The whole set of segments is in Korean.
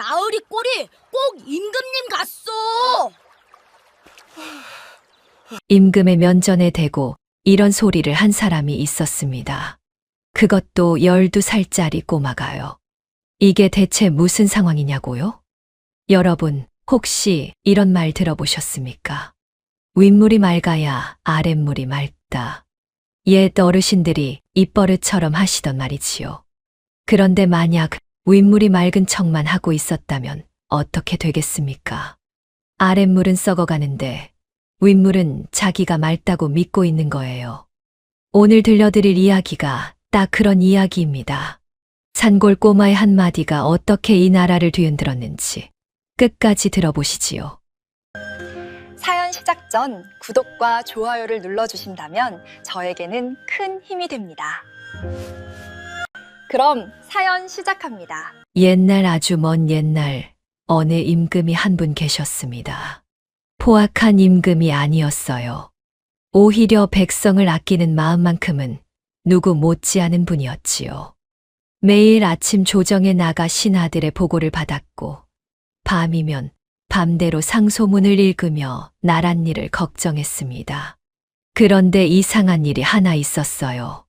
마을이 꼴이 꼭 임금님 같소. 임금의 면전에 대고 이런 소리를 한 사람이 있었습니다. 그것도 12살짜리 꼬마가요. 이게 대체 무슨 상황이냐고요? 여러분, 혹시 이런 말 들어보셨습니까? 윗물이 맑아야 아랫물이 맑다. 옛 어르신들이 입버릇처럼 하시던 말이지요. 그런데 만약 윗물이 맑은 척만 하고 있었다면 어떻게 되겠습니까? 아랫물은 썩어가는데 윗물은 자기가 맑다고 믿고 있는 거예요. 오늘 들려드릴 이야기가 딱 그런 이야기입니다. 산골 꼬마의 한마디가 어떻게 이 나라를 뒤흔들었는지 끝까지 들어보시지요. 사연 시작 전 구독과 좋아요를 눌러주신다면 저에게는 큰 힘이 됩니다. 그럼 사연 시작합니다. 옛날 아주 먼 옛날 어느 임금이 한 분 계셨습니다. 포악한 임금이 아니었어요. 오히려 백성을 아끼는 마음만큼은 누구 못지않은 분이었지요. 매일 아침 조정에 나가 신하들의 보고를 받았고 밤이면 밤대로 상소문을 읽으며 나랏일을 일을 걱정했습니다. 그런데 이상한 일이 하나 있었어요.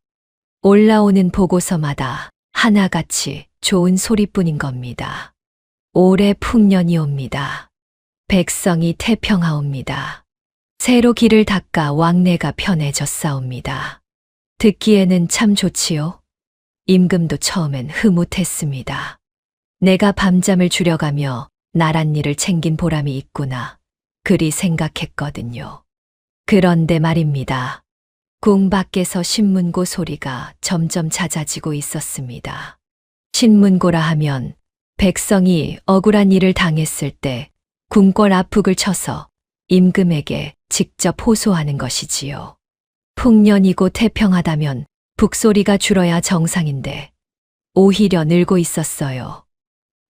올라오는 보고서마다 하나같이 좋은 소리뿐인 겁니다. 올해 풍년이 옵니다. 백성이 태평하옵니다. 새로 길을 닦아 왕래가 편해졌사옵니다. 듣기에는 참 좋지요. 임금도 처음엔 흐뭇했습니다. 내가 밤잠을 줄여가며 나랏일을 챙긴 보람이 있구나. 그리 생각했거든요. 그런데 말입니다. 궁 밖에서 신문고 소리가 점점 잦아지고 있었습니다. 신문고라 하면 백성이 억울한 일을 당했을 때 궁궐 앞북을 쳐서 임금에게 직접 호소하는 것이지요. 풍년이고 태평하다면 북소리가 줄어야 정상인데 오히려 늘고 있었어요.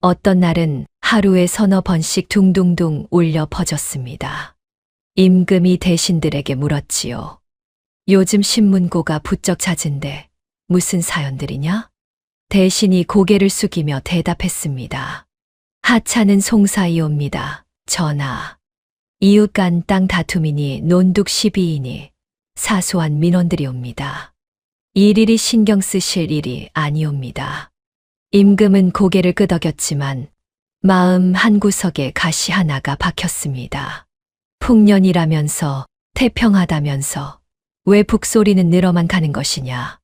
어떤 날은 하루에 서너 번씩 둥둥둥 울려 퍼졌습니다. 임금이 대신들에게 물었지요. 요즘 신문고가 부쩍 잦은데 무슨 사연들이냐? 대신이 고개를 숙이며 대답했습니다. 하찮은 송사이옵니다. 전하. 이웃 간 땅 다툼이니 논둑 시비이니 사소한 민원들이옵니다. 일일이 신경 쓰실 일이 아니옵니다. 임금은 고개를 끄덕였지만 마음 한구석에 가시 하나가 박혔습니다. 풍년이라면서 태평하다면서 왜 북소리는 늘어만 가는 것이냐.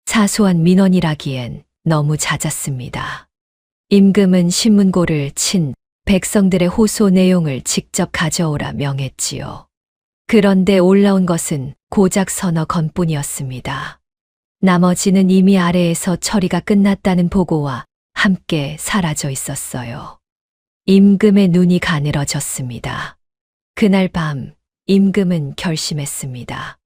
사소한 민원이라기엔 너무 잦았습니다. 임금은 신문고를 친 백성들의 호소 내용을 직접 가져오라 명했지요. 그런데 올라온 것은 고작 서너 건뿐이었습니다. 나머지는 이미 아래에서 처리가 끝났다는 보고와 함께 사라져 있었어요. 임금의 눈이 가늘어졌습니다. 그날 밤 임금은 결심했습니다.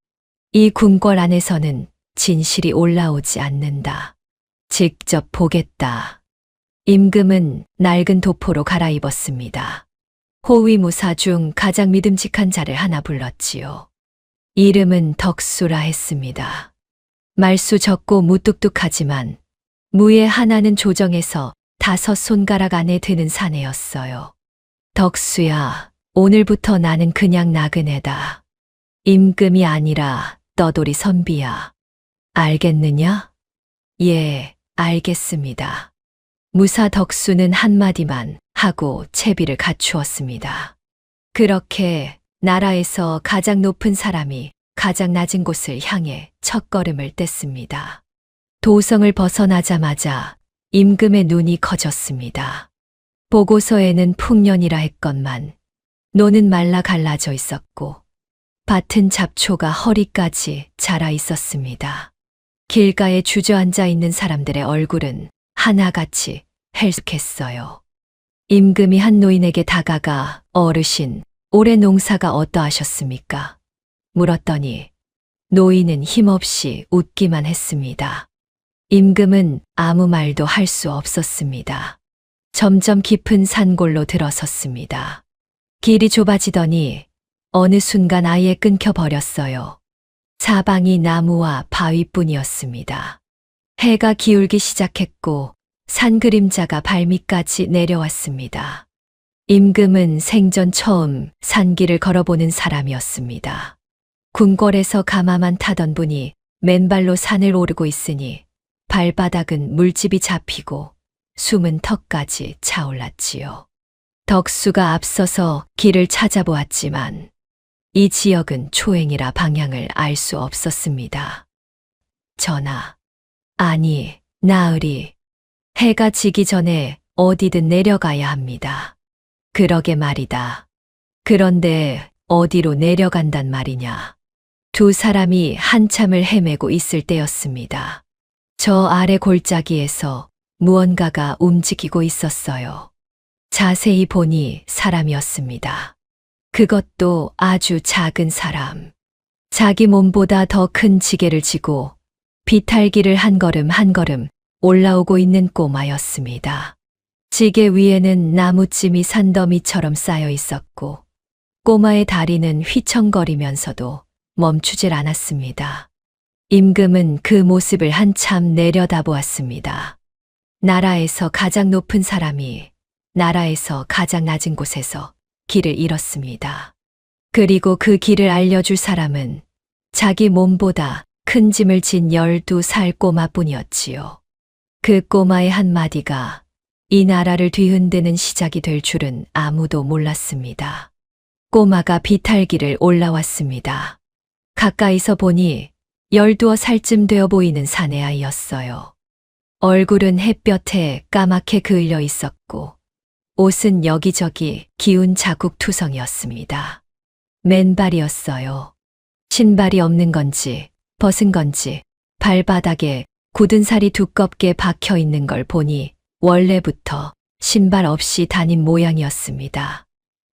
이 궁궐 안에서는 진실이 올라오지 않는다. 직접 보겠다. 임금은 낡은 도포로 갈아입었습니다. 호위무사 중 가장 믿음직한 자를 하나 불렀지요. 이름은 덕수라 했습니다. 말수 적고 무뚝뚝하지만 무예 하나는 조정에서 5 손가락 안에 드는 사내였어요. 덕수야, 오늘부터 나는 그냥 나그네다. 임금이 아니라 떠돌이 선비야. 알겠느냐? 예, 알겠습니다. 무사 덕수는 한마디만 하고 채비를 갖추었습니다. 그렇게 나라에서 가장 높은 사람이 가장 낮은 곳을 향해 첫걸음을 뗐습니다. 도성을 벗어나자마자 임금의 눈이 커졌습니다. 보고서에는 풍년이라 했건만 노는 말라 갈라져 있었고 밭은 잡초가 허리까지 자라 있었습니다. 길가에 주저앉아 있는 사람들의 얼굴은 하나같이 헬쓱했어요. 임금이 한 노인에게 다가가 어르신, 올해 농사가 어떠하셨습니까? 물었더니 노인은 힘없이 웃기만 했습니다. 임금은 아무 말도 할 수 없었습니다. 점점 깊은 산골로 들어섰습니다. 길이 좁아지더니 어느 순간 아예 끊겨버렸어요. 사방이 나무와 바위뿐이었습니다. 해가 기울기 시작했고 산 그림자가 발밑까지 내려왔습니다. 임금은 생전 처음 산길을 걸어보는 사람이었습니다. 궁궐에서 가마만 타던 분이 맨발로 산을 오르고 있으니 발바닥은 물집이 잡히고 숨은 턱까지 차올랐지요. 덕수가 앞서서 길을 찾아보았지만 이 지역은 초행이라 방향을 알 수 없었습니다. 전하, 아니, 나으리, 해가 지기 전에 어디든 내려가야 합니다. 그러게 말이다. 그런데 어디로 내려간단 말이냐? 두 사람이 한참을 헤매고 있을 때였습니다. 저 아래 골짜기에서 무언가가 움직이고 있었어요. 자세히 보니 사람이었습니다. 그것도 아주 작은 사람. 자기 몸보다 더 큰 지게를 지고 비탈길을 한 걸음 한 걸음 올라오고 있는 꼬마였습니다. 지게 위에는 나무찜이 산더미처럼 쌓여 있었고 꼬마의 다리는 휘청거리면서도 멈추질 않았습니다. 임금은 그 모습을 한참 내려다보았습니다. 나라에서 가장 높은 사람이 나라에서 가장 낮은 곳에서 길을 잃었습니다. 그리고 그 길을 알려줄 사람은 자기 몸보다 큰 짐을 진 12살 꼬마뿐이었지요. 그 꼬마의 한마디가 이 나라를 뒤흔드는 시작이 될 줄은 아무도 몰랐습니다. 꼬마가 비탈길을 올라왔습니다. 가까이서 보니 12살쯤 되어 보이는 사내아이였어요. 얼굴은 햇볕에 까맣게 그을려 있었고 옷은 여기저기 기운 자국 투성이었습니다. 맨발이었어요. 신발이 없는 건지 벗은 건지 발바닥에 굳은 살이 두껍게 박혀 있는 걸 보니 원래부터 신발 없이 다닌 모양이었습니다.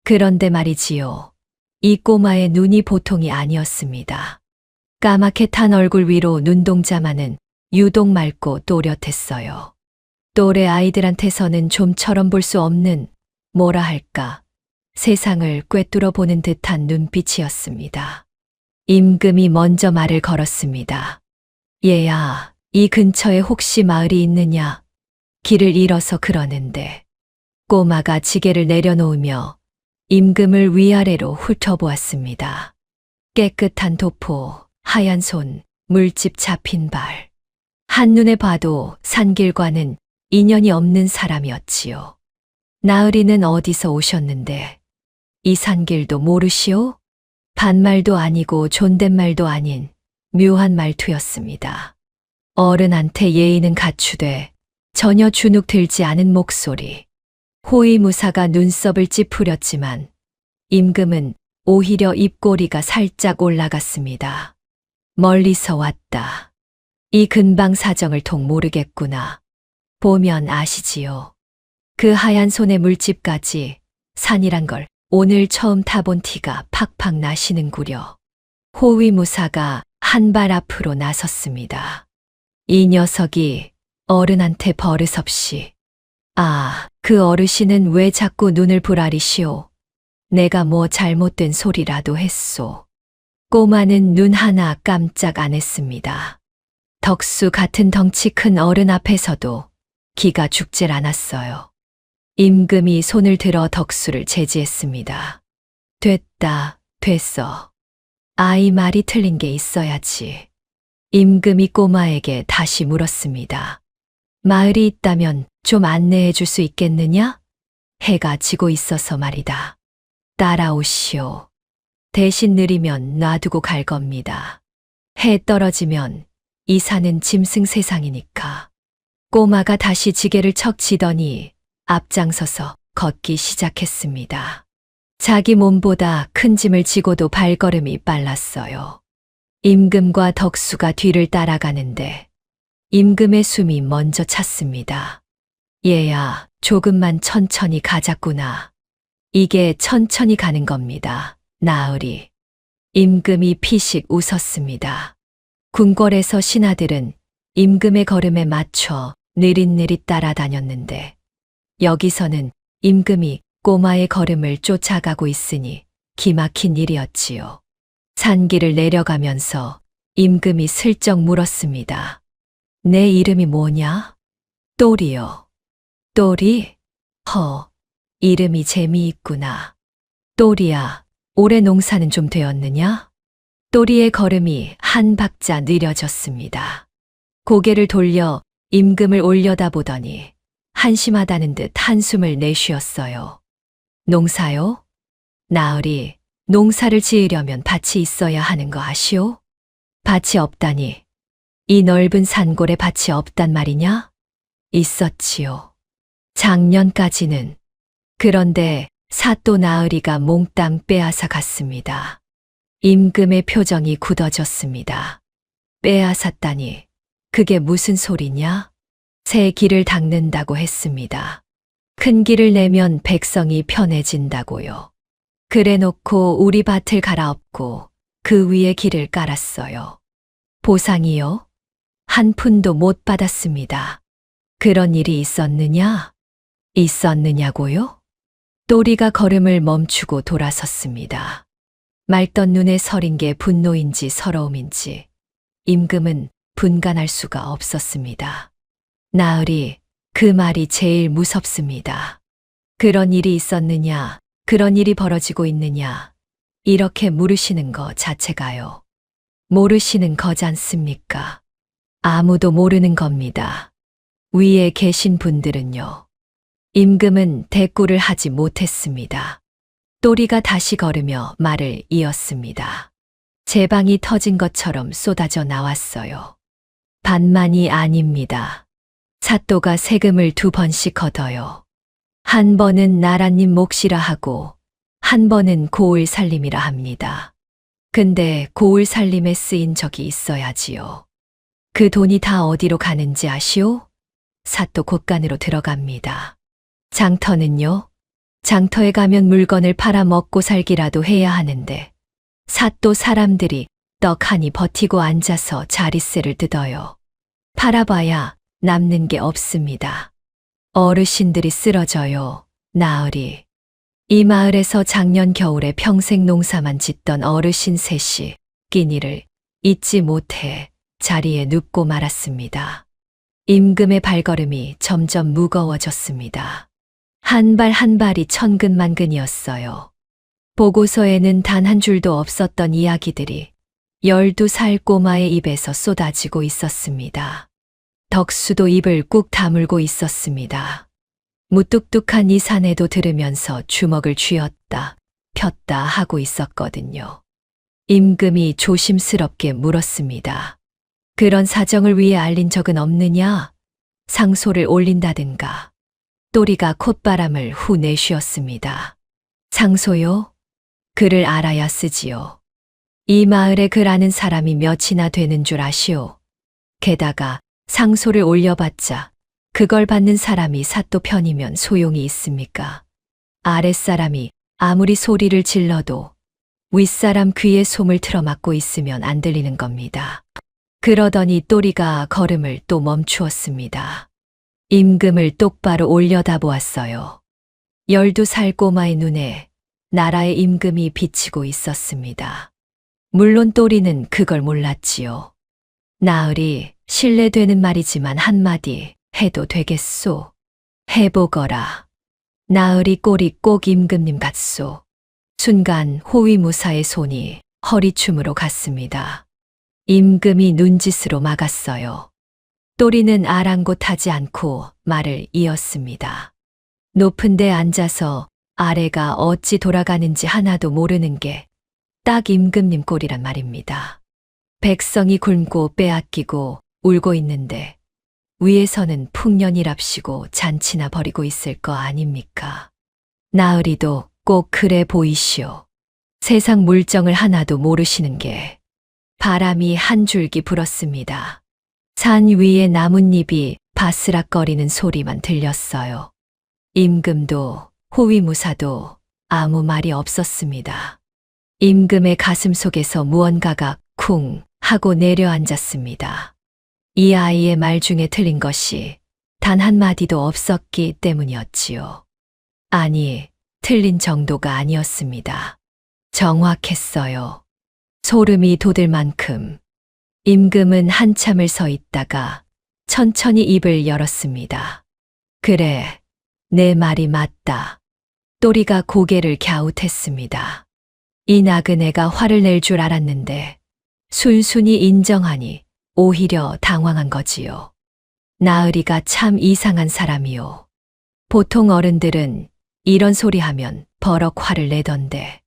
그런데 말이지요. 이 꼬마의 눈이 보통이 아니었습니다. 까맣게 탄 얼굴 위로 눈동자만은 유독 맑고 또렷했어요. 또래 아이들한테서는 좀처럼 볼 수 없는 뭐라 할까 세상을 꿰뚫어 보는 듯한 눈빛이었습니다. 임금이 먼저 말을 걸었습니다. 얘야, 이 근처에 혹시 마을이 있느냐? 길을 잃어서 그러는데. 꼬마가 지게를 내려놓으며 임금을 위아래로 훑어보았습니다. 깨끗한 도포, 하얀 손, 물집 잡힌 발. 한눈에 봐도 산길과는 인연이 없는 사람이었지요. 나으리는 어디서 오셨는데 이 산길도 모르시오? 반말도 아니고 존댓말도 아닌 묘한 말투였습니다. 어른한테 예의는 갖추되 전혀 주눅 들지 않은 목소리. 호위무사가 눈썹을 찌푸렸지만 임금은 오히려 입꼬리가 살짝 올라갔습니다. 멀리서 왔다. 이 근방 사정을 통 모르겠구나. 보면 아시지요. 그 하얀 손의 물집까지 산이란 걸 오늘 처음 타본 티가 팍팍 나시는구려. 호위무사가 한 발 앞으로 나섰습니다. 이 녀석이 어른한테 버릇없이 그 어르신은 왜 자꾸 눈을 부라리시오? 내가 뭐 잘못된 소리라도 했소. 꼬마는 눈 하나 깜짝 안 했습니다. 덕수 같은 덩치 큰 어른 앞에서도 기가 죽질 않았어요. 임금이 손을 들어 덕수를 제지했습니다. 됐다, 됐어. 아이 말이 틀린 게 있어야지. 임금이 꼬마에게 다시 물었습니다. 마을이 있다면 좀 안내해 줄 수 있겠느냐? 해가 지고 있어서 말이다. 따라오시오. 대신 느리면 놔두고 갈 겁니다. 해 떨어지면 이 산은 짐승 세상이니까. 꼬마가 다시 지게를 척 지더니 앞장서서 걷기 시작했습니다. 자기 몸보다 큰 짐을 지고도 발걸음이 빨랐어요. 임금과 덕수가 뒤를 따라가는데 임금의 숨이 먼저 찼습니다. 얘야, 조금만 천천히 가자꾸나. 이게 천천히 가는 겁니다. 나으리. 임금이 피식 웃었습니다. 궁궐에서 신하들은 임금의 걸음에 맞춰 느릿느릿 따라다녔는데 여기서는 임금이 꼬마의 걸음을 쫓아가고 있으니 기막힌 일이었지요. 산길을 내려가면서 임금이 슬쩍 물었습니다. 내 이름이 뭐냐? 또리요. 또리? 이름이 재미있구나. 또리야, 올해 농사는 좀 되었느냐? 또리의 걸음이 한 박자 느려졌습니다. 고개를 돌려 임금을 올려다보더니 한심하다는 듯 한숨을 내쉬었어요. 농사요? 나으리, 농사를 지으려면 밭이 있어야 하는 거 아시오? 밭이 없다니. 이 넓은 산골에 밭이 없단 말이냐? 있었지요. 작년까지는. 그런데 사또 나으리가 몽땅 빼앗아 갔습니다. 임금의 표정이 굳어졌습니다. 빼앗았다니. 그게 무슨 소리냐? 새 길을 닦는다고 했습니다. 큰 길을 내면 백성이 편해진다고요. 그래 놓고 우리 밭을 갈아엎고 그 위에 길을 깔았어요. 보상이요? 한 푼도 못 받았습니다. 그런 일이 있었느냐? 있었느냐고요? 또리가 걸음을 멈추고 돌아섰습니다. 맑던 눈에 서린 게 분노인지 서러움인지 임금은 분간할 수가 없었습니다. 나으리, 그 말이 제일 무섭습니다. 그런 일이 있었느냐, 그런 일이 벌어지고 있느냐, 이렇게 물으시는 거 자체가요. 모르시는 거잖습니까? 아무도 모르는 겁니다. 위에 계신 분들은요. 임금은 대꾸를 하지 못했습니다. 또리가 다시 걸으며 말을 이었습니다. 제방이 터진 것처럼 쏟아져 나왔어요. 반만이 아닙니다. 사또가 세금을 2번씩 걷어요. 한 번은 나라님 몫이라 하고 한 번은 고을 살림이라 합니다. 근데 고을 살림에 쓰인 적이 있어야지요. 그 돈이 다 어디로 가는지 아시오? 사또 곳간으로 들어갑니다. 장터는요? 장터에 가면 물건을 팔아 먹고 살기라도 해야 하는데 사또 사람들이 떡하니 버티고 앉아서 자릿세를 뜯어요. 팔아봐야 남는 게 없습니다. 어르신들이 쓰러져요. 나으리. 이 마을에서 작년 겨울에 평생 농사만 짓던 어르신 셋이 끼니를 잊지 못해 자리에 눕고 말았습니다. 임금의 발걸음이 점점 무거워졌습니다. 한 발 한 발이 천근만근이었어요. 보고서에는 단 한 줄도 없었던 이야기들이 12살 꼬마의 입에서 쏟아지고 있었습니다. 덕수도 입을 꾹 다물고 있었습니다. 무뚝뚝한 이 사내도 들으면서 주먹을 쥐었다 폈다 하고 있었거든요. 임금이 조심스럽게 물었습니다. 그런 사정을 위해 알린 적은 없느냐? 상소를 올린다든가. 또리가 콧바람을 후 내쉬었습니다. 상소요? 글을 알아야 쓰지요. 이 마을에 글 아는 사람이 몇이나 되는 줄 아시오. 게다가 상소를 올려봤자 그걸 받는 사람이 사또 편이면 소용이 있습니까? 아랫사람이 아무리 소리를 질러도 윗사람 귀에 솜을 틀어막고 있으면 안 들리는 겁니다. 그러더니 또리가 걸음을 또 멈추었습니다. 임금을 똑바로 올려다보았어요. 12살 꼬마의 눈에 나라의 임금이 비치고 있었습니다. 물론 또리는 그걸 몰랐지요. 나으리, 신뢰되는 말이지만 한마디 해도 되겠소. 해보거라. 나으리 꼴이 꼭 임금님 같소. 순간 호위무사의 손이 허리춤으로 갔습니다. 임금이 눈짓으로 막았어요. 또리는 아랑곳하지 않고 말을 이었습니다. 높은 데 앉아서 아래가 어찌 돌아가는지 하나도 모르는 게 딱 임금님 꼴이란 말입니다. 백성이 굶고 빼앗기고 울고 있는데 위에서는 풍년이랍시고 잔치나 벌이고 있을 거 아닙니까? 나으리도 꼭 그래 보이시오. 세상 물정을 하나도 모르시는 게. 바람이 한 줄기 불었습니다. 산 위에 나뭇잎이 바스락거리는 소리만 들렸어요. 임금도 호위무사도 아무 말이 없었습니다. 임금의 가슴 속에서 무언가가 쿵 하고 내려앉았습니다. 이 아이의 말 중에 틀린 것이 단 한마디도 없었기 때문이었지요. 아니, 틀린 정도가 아니었습니다. 정확했어요. 소름이 돋을 만큼. 임금은 한참을 서 있다가 천천히 입을 열었습니다. 그래, 내 말이 맞다. 또리가 고개를 갸웃했습니다. 이 나그네가 화를 낼 줄 알았는데 순순히 인정하니 오히려 당황한 거지요. 나으리가 참 이상한 사람이요. 보통 어른들은 이런 소리 하면 버럭 화를 내던데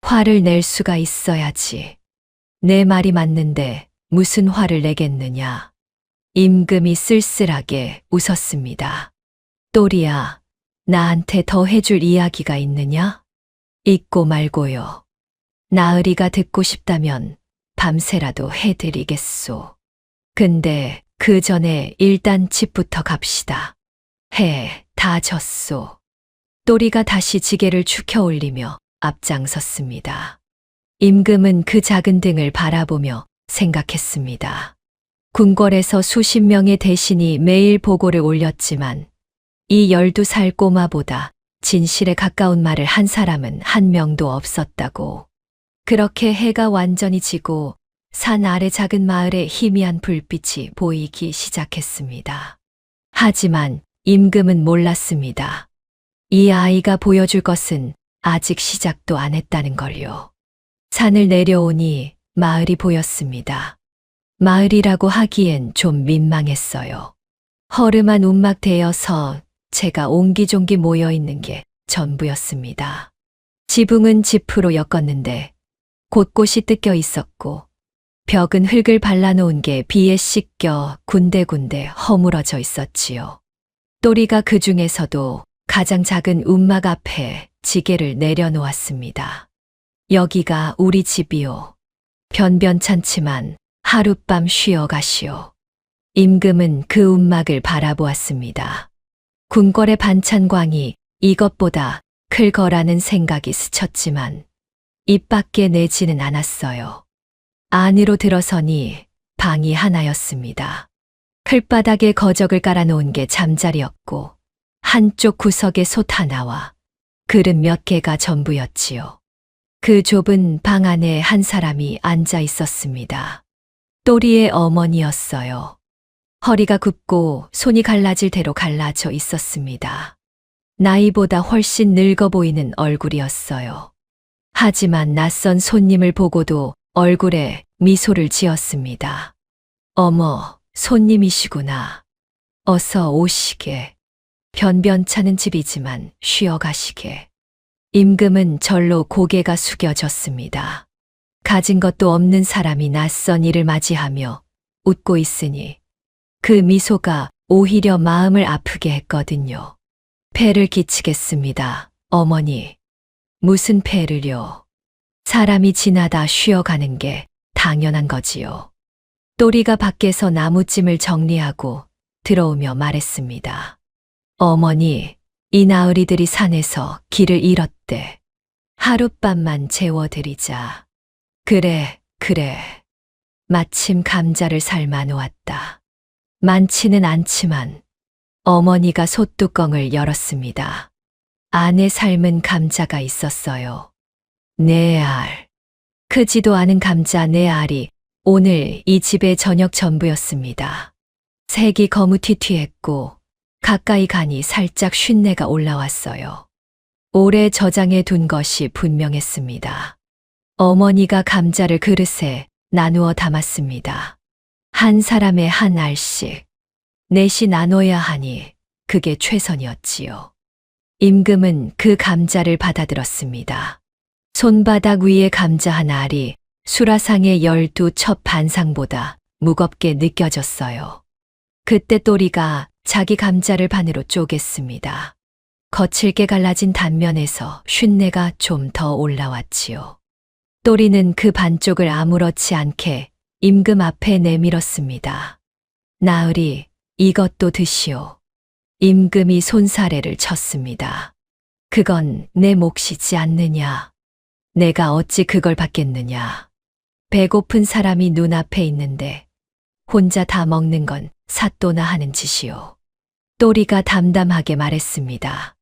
화를 낼 수가 있어야지. 내 말이 맞는데 무슨 화를 내겠느냐. 임금이 쓸쓸하게 웃었습니다. 또리야, 나한테 더 해줄 이야기가 있느냐? 있고 말고요. 나으리가 듣고 싶다면 밤새라도 해드리겠소. 근데 그 전에 일단 집부터 갑시다. 해 다 졌소. 또리가 다시 지게를 축혀 올리며 앞장섰습니다. 임금은 그 작은 등을 바라보며 생각했습니다. 궁궐에서 수십 명의 대신이 매일 보고를 올렸지만 이 12살 꼬마보다 진실에 가까운 말을 한 사람은 한 명도 없었다고. 그렇게 해가 완전히 지고 산 아래 작은 마을에 희미한 불빛이 보이기 시작했습니다. 하지만 임금은 몰랐습니다. 이 아이가 보여줄 것은 아직 시작도 안 했다는 걸요. 산을 내려오니 마을이 보였습니다. 마을이라고 하기엔 좀 민망했어요. 허름한 움막되어서 채가 옹기종기 모여 있는 게 전부였습니다. 지붕은 지프로 엮었는데 곳곳이 뜯겨 있었고 벽은 흙을 발라놓은 게 비에 씻겨 군데군데 허물어져 있었지요. 또리가 그 중에서도 가장 작은 움막 앞에 지게를 내려놓았습니다. 여기가 우리 집이요. 변변찮지만 하룻밤 쉬어 가시오. 임금은 그 움막을 바라보았습니다. 궁궐의 반찬광이 이것보다 클 거라는 생각이 스쳤지만 입 밖에 내지는 않았어요. 안으로 들어서니 방이 하나였습니다. 클바닥에 거적을 깔아놓은 게 잠자리였고 한쪽 구석에 솥 하나와 그릇 몇 개가 전부였지요. 그 좁은 방 안에 한 사람이 앉아 있었습니다. 또리의 어머니였어요. 허리가 굽고 손이 갈라질 대로 갈라져 있었습니다. 나이보다 훨씬 늙어 보이는 얼굴이었어요. 하지만 낯선 손님을 보고도 얼굴에 미소를 지었습니다. 어머, 손님이시구나. 어서 오시게. 변변찮은 집이지만 쉬어 가시게. 임금은 절로 고개가 숙여졌습니다. 가진 것도 없는 사람이 낯선 이를 맞이하며 웃고 있으니 그 미소가 오히려 마음을 아프게 했거든요. 폐를 끼치겠습니다, 어머니. 무슨 폐를요? 사람이 지나다 쉬어가는 게 당연한 거지요. 또리가 밖에서 나무찜을 정리하고 들어오며 말했습니다. 어머니, 이 나으리들이 산에서 길을 잃었대. 하룻밤만 재워드리자. 그래, 그래. 마침 감자를 삶아 놓았다. 많지는 않지만 어머니가 솥뚜껑을 열었습니다. 안에 삶은 감자가 있었어요. 네 알. 크지도 않은 감자 네 알이 오늘 이 집의 저녁 전부였습니다. 색이 거무튀튀했고 가까이 가니 살짝 쉰내가 올라왔어요. 오래 저장해 둔 것이 분명했습니다. 어머니가 감자를 그릇에 나누어 담았습니다. 한 사람의 한 알씩. 넷이 나눠야 하니 그게 최선이었지요. 임금은 그 감자를 받아들었습니다. 손바닥 위에 감자 한 알이 수라상의 12첩 반상보다 무겁게 느껴졌어요. 그때 또리가 자기 감자를 반으로 쪼갰습니다. 거칠게 갈라진 단면에서 쉰내가 좀 더 올라왔지요. 또리는 그 반쪽을 아무렇지 않게 임금 앞에 내밀었습니다. 나으리, 이것도 드시오. 임금이 손사래를 쳤습니다. 그건 내 몫이지 않느냐. 내가 어찌 그걸 받겠느냐. 배고픈 사람이 눈앞에 있는데 혼자 다 먹는 건 사또나 하는 짓이오. 또리가 담담하게 말했습니다.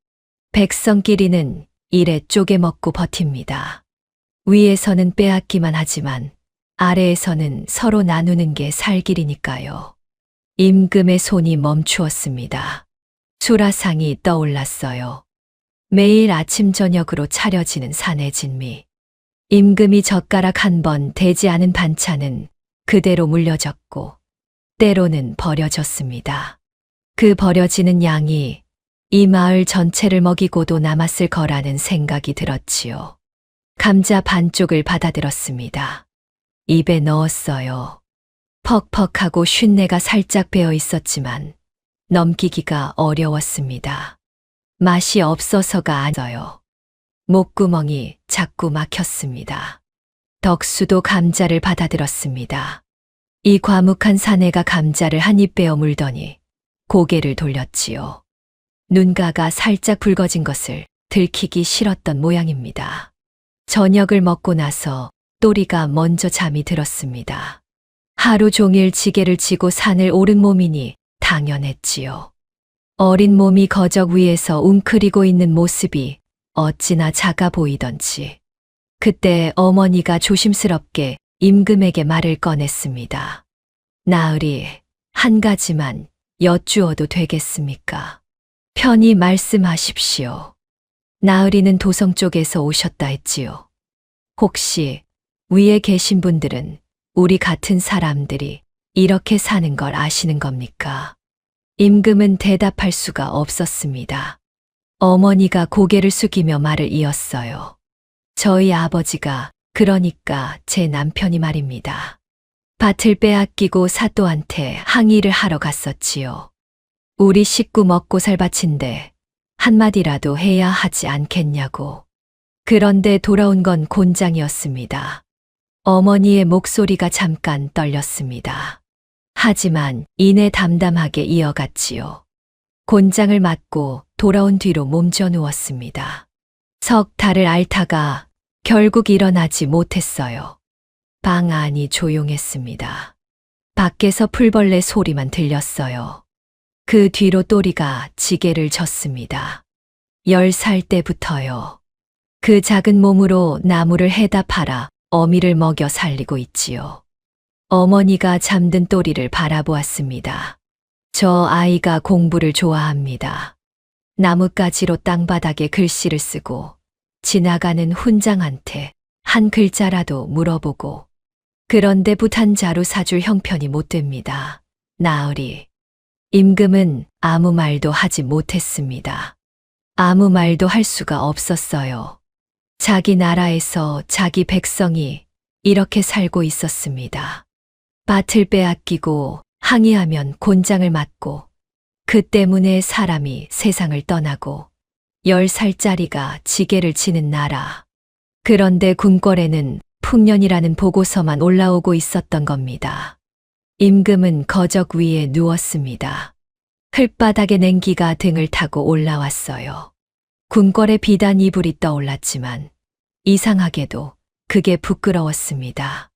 백성끼리는 이래 쪼개 먹고 버팁니다. 위에서는 빼앗기만 하지만 아래에서는 서로 나누는 게 살 길이니까요. 임금의 손이 멈추었습니다. 수라상이 떠올랐어요. 매일 아침 저녁으로 차려지는 산의 진미. 임금이 젓가락 한 번 대지 않은 반찬은 그대로 물려졌고 때로는 버려졌습니다. 그 버려지는 양이 이 마을 전체를 먹이고도 남았을 거라는 생각이 들었지요. 감자 반쪽을 받아들었습니다. 입에 넣었어요. 퍽퍽하고 쉰내가 살짝 배어 있었지만 넘기기가 어려웠습니다. 맛이 없어서가 아니어요. 목구멍이 자꾸 막혔습니다. 덕수도 감자를 받아들었습니다. 이 과묵한 사내가 감자를 한 입 베어 물더니 고개를 돌렸지요. 눈가가 살짝 붉어진 것을 들키기 싫었던 모양입니다. 저녁을 먹고 나서 또리가 먼저 잠이 들었습니다. 하루 종일 지게를 지고 산을 오른 몸이니 당연했지요. 어린 몸이 거적 위에서 웅크리고 있는 모습이 어찌나 작아 보이던지. 그때 어머니가 조심스럽게 임금에게 말을 꺼냈습니다. 나으리, 한 가지만 여쭈어도 되겠습니까? 편히 말씀하십시오. 나으리는 도성 쪽에서 오셨다 했지요. 혹시 위에 계신 분들은 우리 같은 사람들이 이렇게 사는 걸 아시는 겁니까? 임금은 대답할 수가 없었습니다. 어머니가 고개를 숙이며 말을 이었어요. 저희 아버지가, 그러니까 제 남편이 말입니다. 밭을 빼앗기고 사또한테 항의를 하러 갔었지요. 우리 식구 먹고 살 밭인데 한마디라도 해야 하지 않겠냐고. 그런데 돌아온 건 곤장이었습니다. 어머니의 목소리가 잠깐 떨렸습니다. 하지만 이내 담담하게 이어갔지요. 곤장을 맞고 돌아온 뒤로 몸져 누웠습니다. 석 달을 앓다가 결국 일어나지 못했어요. 방 안이 조용했습니다. 밖에서 풀벌레 소리만 들렸어요. 그 뒤로 또리가 지게를 졌습니다. 10살 때부터요. 그 작은 몸으로 나무를 해다 팔아 어미를 먹여 살리고 있지요. 어머니가 잠든 또리를 바라보았습니다. 저 아이가 공부를 좋아합니다. 나뭇가지로 땅바닥에 글씨를 쓰고 지나가는 훈장한테 한 글자라도 물어보고 그런데 부탄자루 사줄 형편이 못 됩니다. 나으리. 임금은 아무 말도 하지 못했습니다. 아무 말도 할 수가 없었어요. 자기 나라에서 자기 백성이 이렇게 살고 있었습니다. 밭을 빼앗기고 항의하면 곤장을 맞고 그 때문에 사람이 세상을 떠나고 10살짜리가 지게를 치는 나라. 그런데 궁궐에는 풍년이라는 보고서만 올라오고 있었던 겁니다. 임금은 거적 위에 누웠습니다. 흙바닥에 냉기가 등을 타고 올라왔어요. 궁궐의 비단 이불이 떠올랐지만 이상하게도 그게 부끄러웠습니다.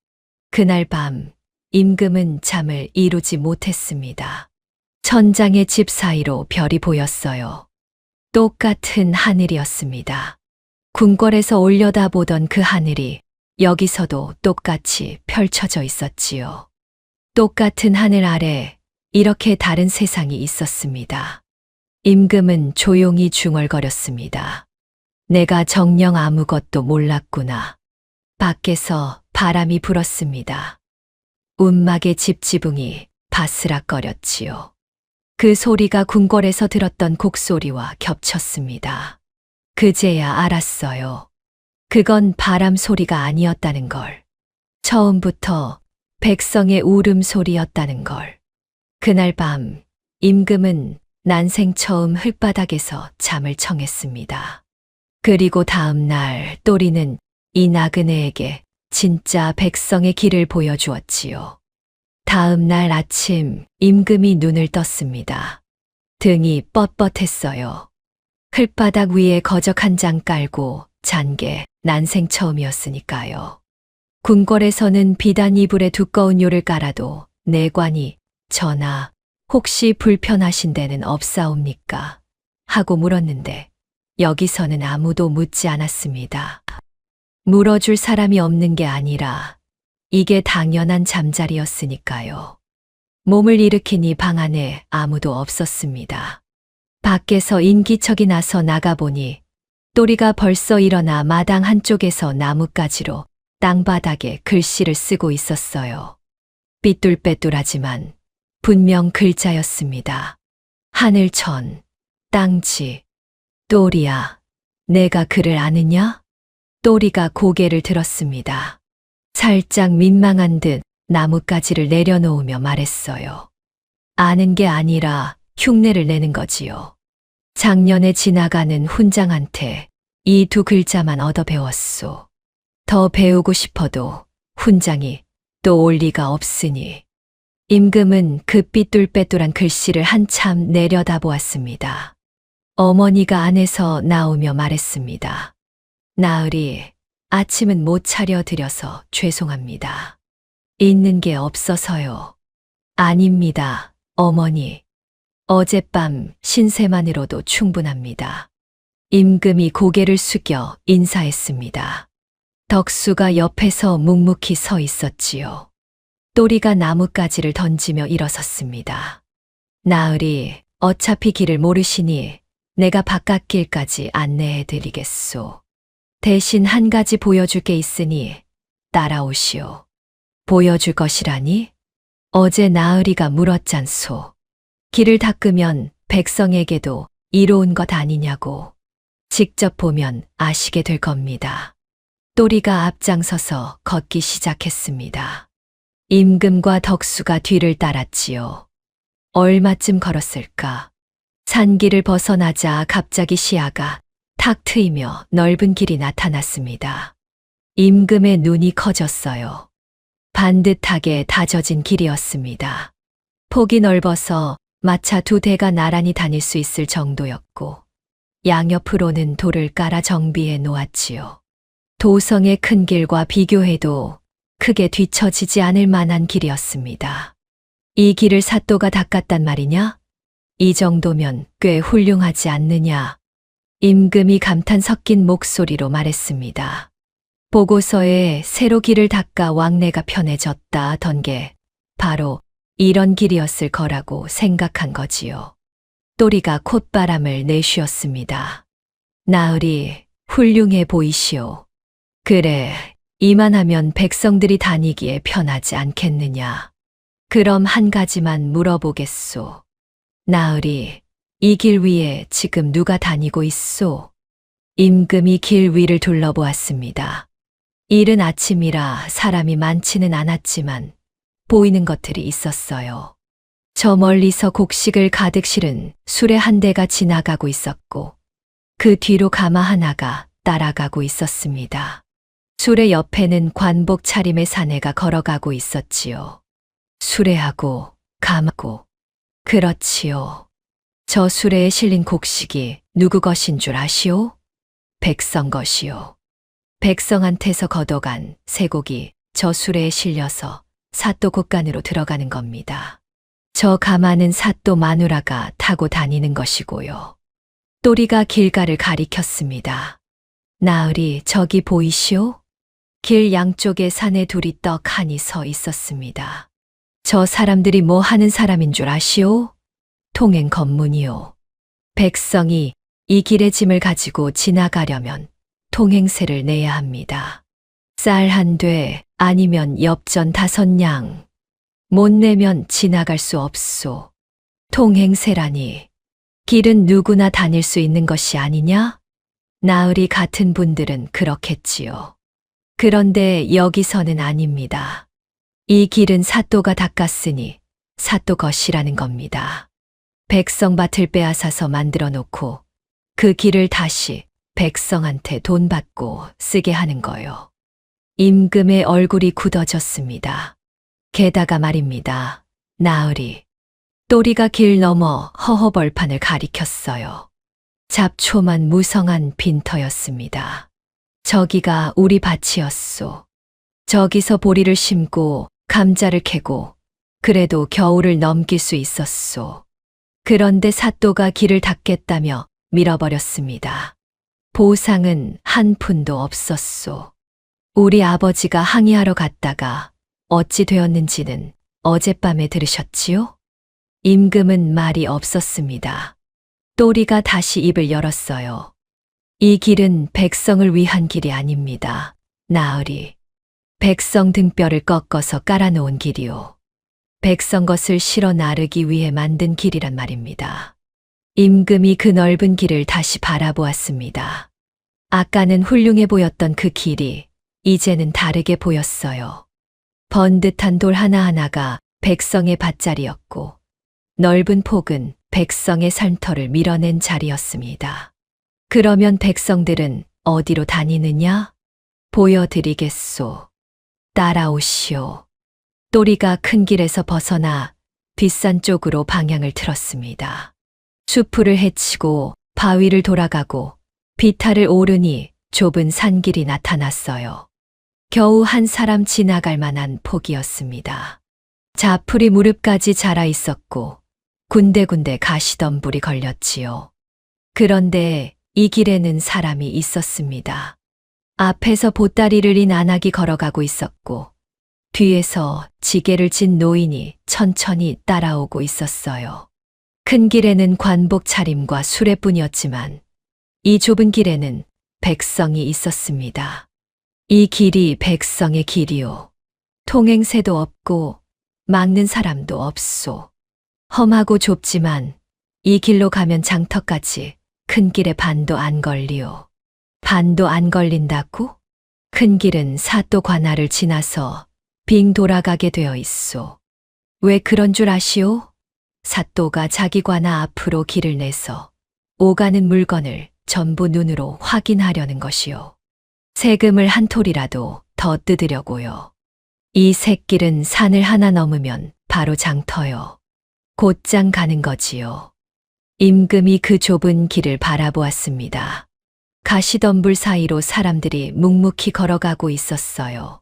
그날 밤 임금은 잠을 이루지 못했습니다. 천장의 집 사이로 별이 보였어요. 똑같은 하늘이었습니다. 궁궐에서 올려다보던 그 하늘이 여기서도 똑같이 펼쳐져 있었지요. 똑같은 하늘 아래 이렇게 다른 세상이 있었습니다. 임금은 조용히 중얼거렸습니다. 내가 정녕 아무것도 몰랐구나. 밖에서 바람이 불었습니다. 움막의 집지붕이 바스락거렸지요. 그 소리가 궁궐에서 들었던 곡소리와 겹쳤습니다. 그제야 알았어요. 그건 바람 소리가 아니었다는 걸. 처음부터 백성의 울음소리였다는 걸. 그날 밤 임금은 난생 처음 흙바닥에서 잠을 청했습니다. 그리고 다음 날 또리는 이 나그네에게 진짜 백성의 길을 보여주었지요. 다음 날 아침 임금이 눈을 떴습니다. 등이 뻣뻣했어요. 흙바닥 위에 거적 한 장 깔고 잔 게 난생 처음이었으니까요. 궁궐에서는 비단 이불에 두꺼운 요를 깔아도 내관이 전하, 혹시 불편하신 데는 없사옵니까? 하고 물었는데 여기서는 아무도 묻지 않았습니다. 물어줄 사람이 없는 게 아니라 이게 당연한 잠자리였으니까요. 몸을 일으키니 방 안에 아무도 없었습니다. 밖에서 인기척이 나서 나가보니 또리가 벌써 일어나 마당 한쪽에서 나뭇가지로 땅바닥에 글씨를 쓰고 있었어요. 삐뚤빼뚤하지만 분명 글자였습니다. 하늘천, 땅지. 또리야, 내가 그를 아느냐? 또리가 고개를 들었습니다. 살짝 민망한 듯 나뭇가지를 내려놓으며 말했어요. 아는 게 아니라 흉내를 내는 거지요. 작년에 지나가는 훈장한테 이 두 글자만 얻어 배웠소. 더 배우고 싶어도 훈장이 또 올 리가 없으니. 임금은 그 삐뚤빼뚤한 글씨를 한참 내려다보았습니다. 어머니가 안에서 나오며 말했습니다. 나으리, 아침은 못 차려드려서 죄송합니다. 있는 게 없어서요. 아닙니다, 어머니. 어젯밤 신세만으로도 충분합니다. 임금이 고개를 숙여 인사했습니다. 덕수가 옆에서 묵묵히 서 있었지요. 또리가 나뭇가지를 던지며 일어섰습니다. 나으리, 어차피 길을 모르시니 내가 바깥길까지 안내해 드리겠소. 대신 한 가지 보여줄 게 있으니 따라오시오. 보여줄 것이라니? 어제 나으리가 물었잖소. 길을 닦으면 백성에게도 이로운 것 아니냐고. 직접 보면 아시게 될 겁니다. 또리가 앞장서서 걷기 시작했습니다. 임금과 덕수가 뒤를 따랐지요. 얼마쯤 걸었을까? 산길을 벗어나자 갑자기 시야가 탁 트이며 넓은 길이 나타났습니다. 임금의 눈이 커졌어요. 반듯하게 다져진 길이었습니다. 폭이 넓어서 마차 두 대가 나란히 다닐 수 있을 정도였고 양옆으로는 돌을 깔아 정비해 놓았지요. 도성의 큰 길과 비교해도 크게 뒤처지지 않을 만한 길이었습니다. 이 길을 사또가 닦았단 말이냐? 이 정도면 꽤 훌륭하지 않느냐? 임금이 감탄 섞인 목소리로 말했습니다. 보고서에 새로 길을 닦아 왕래가 편해졌다 하던 게 바로 이런 길이었을 거라고 생각한 거지요. 또리가 콧바람을 내쉬었습니다. 나으리, 훌륭해 보이시오. 그래, 이만하면 백성들이 다니기에 편하지 않겠느냐. 그럼 한 가지만 물어보겠소. 나으리, 이 길 위에 지금 누가 다니고 있소? 임금이 길 위를 둘러보았습니다. 이른 아침이라 사람이 많지는 않았지만 보이는 것들이 있었어요. 저 멀리서 곡식을 가득 실은 수레 한 대가 지나가고 있었고 그 뒤로 가마 하나가 따라가고 있었습니다. 수레 옆에는 관복 차림의 사내가 걸어가고 있었지요. 수레하고 가마고. 그렇지요. 저 수레에 실린 곡식이 누구 것인 줄 아시오? 백성 것이요. 백성한테서 걷어간 쇠곡이 저 수레에 실려서 사또 곳간으로 들어가는 겁니다. 저 가마는 사또 마누라가 타고 다니는 것이고요. 또리가 길가를 가리켰습니다. 나으리, 저기 보이시오? 길 양쪽에 사내 둘이 떡하니 서 있었습니다. 저 사람들이 뭐 하는 사람인 줄 아시오? 통행 검문이요. 백성이 이 길의 짐을 가지고 지나가려면 통행세를 내야 합니다. 쌀 한 돼 아니면 엽전 5냥. 못 내면 지나갈 수 없소. 통행세라니. 길은 누구나 다닐 수 있는 것이 아니냐? 나으리 같은 분들은 그렇겠지요. 그런데 여기서는 아닙니다. 이 길은 사또가 닦았으니 사또 것이라는 겁니다. 백성밭을 빼앗아서 만들어 놓고 그 길을 다시 백성한테 돈 받고 쓰게 하는 거요. 임금의 얼굴이 굳어졌습니다. 게다가 말입니다. 나으리. 또리가 길 넘어 허허벌판을 가리켰어요. 잡초만 무성한 빈터였습니다. 저기가 우리 밭이었소. 저기서 보리를 심고 감자를 캐고 그래도 겨울을 넘길 수 있었소. 그런데 사또가 길을 닦겠다며 밀어버렸습니다. 보상은 한 푼도 없었소. 우리 아버지가 항의하러 갔다가 어찌 되었는지는 어젯밤에 들으셨지요? 임금은 말이 없었습니다. 또리가 다시 입을 열었어요. 이 길은 백성을 위한 길이 아닙니다. 나으리. 백성 등뼈를 꺾어서 깔아놓은 길이요. 백성 것을 실어 나르기 위해 만든 길이란 말입니다. 임금이 그 넓은 길을 다시 바라보았습니다. 아까는 훌륭해 보였던 그 길이 이제는 다르게 보였어요. 번듯한 돌 하나하나가 백성의 밭자리였고 넓은 폭은 백성의 삶터를 밀어낸 자리였습니다. 그러면 백성들은 어디로 다니느냐? 보여드리겠소. 따라오시오. 또리가 큰 길에서 벗어나 뒷산 쪽으로 방향을 틀었습니다. 수풀을 헤치고 바위를 돌아가고 비탈을 오르니 좁은 산길이 나타났어요. 겨우 한 사람 지나갈 만한 폭이었습니다. 자풀이 무릎까지 자라 있었고 군데군데 가시덤불이 걸렸지요. 그런데 이 길에는 사람이 있었습니다. 앞에서 보따리를 인 안악이 걸어가고 있었고 뒤에서 지게를 진 노인이 천천히 따라오고 있었어요. 큰 길에는 관복 차림과 수레뿐이었지만 이 좁은 길에는 백성이 있었습니다. 이 길이 백성의 길이요. 통행새도 없고 막는 사람도 없소. 험하고 좁지만 이 길로 가면 장터까지 큰 길에 반도 안 걸리오. 반도 안 걸린다고? 큰 길은 사또 관할을 지나서 빙 돌아가게 되어 있소. 왜 그런 줄 아시오? 사또가 자기 관아 앞으로 길을 내서 오가는 물건을 전부 눈으로 확인하려는 것이요. 세금을 한 톨이라도 더 뜯으려고요. 이 샛길은 산을 하나 넘으면 바로 장터요. 곧장 가는 거지요. 임금이 그 좁은 길을 바라보았습니다. 가시덤불 사이로 사람들이 묵묵히 걸어가고 있었어요.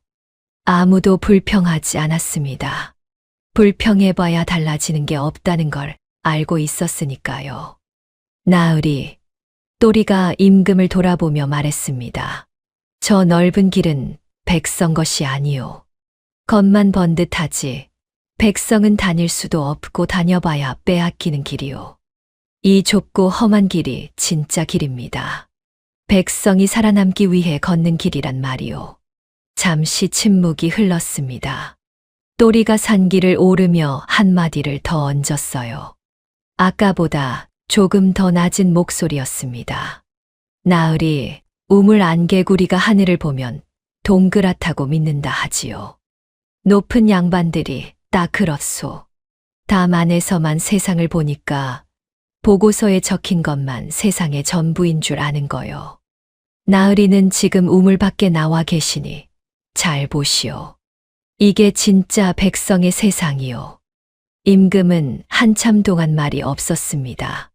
아무도 불평하지 않았습니다. 불평해봐야 달라지는 게 없다는 걸 알고 있었으니까요. 나으리, 또리가 임금을 돌아보며 말했습니다. 저 넓은 길은 백성 것이 아니오. 겉만 번듯하지 백성은 다닐 수도 없고 다녀봐야 빼앗기는 길이오. 이 좁고 험한 길이 진짜 길입니다. 백성이 살아남기 위해 걷는 길이란 말이오. 잠시 침묵이 흘렀습니다. 또리가 산길을 오르며 한마디를 더 얹었어요. 아까보다 조금 더 낮은 목소리였습니다. 나으리, 우물 안개구리가 하늘을 보면 동그랗다고 믿는다 하지요. 높은 양반들이 딱 그렇소. 담 안에서만 세상을 보니까 보고서에 적힌 것만 세상의 전부인 줄 아는 거요. 나으리는 지금 우물 밖에 나와 계시니 잘 보시오. 이게 진짜 백성의 세상이요. 임금은 한참 동안 말이 없었습니다.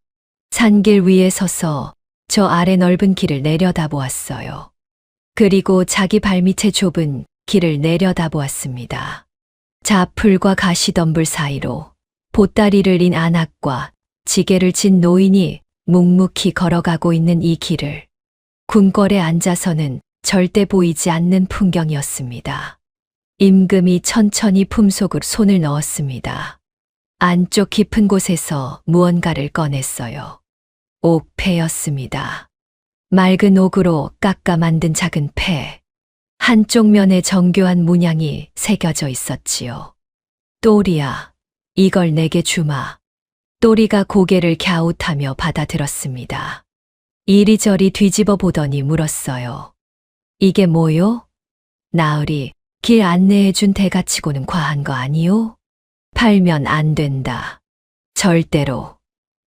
산길 위에 서서 저 아래 넓은 길을 내려다보았어요. 그리고 자기 발밑에 좁은 길을 내려다보았습니다. 자풀과 가시덤불 사이로 보따리를 인 안악과 지게를 진 노인이 묵묵히 걸어가고 있는 이 길을 궁궐에 앉아서는 절대 보이지 않는 풍경이었습니다. 임금이 천천히 품속으로 손을 넣었습니다. 안쪽 깊은 곳에서 무언가를 꺼냈어요. 옥패였습니다. 맑은 옥으로 깎아 만든 작은 패. 한쪽 면에 정교한 문양이 새겨져 있었지요. 또리야, 이걸 내게 주마. 또리가 고개를 갸웃하며 받아들었습니다. 이리저리 뒤집어 보더니 물었어요. 이게 뭐요? 나으리, 길 안내해준 대가치고는 과한 거 아니요? 팔면 안 된다. 절대로.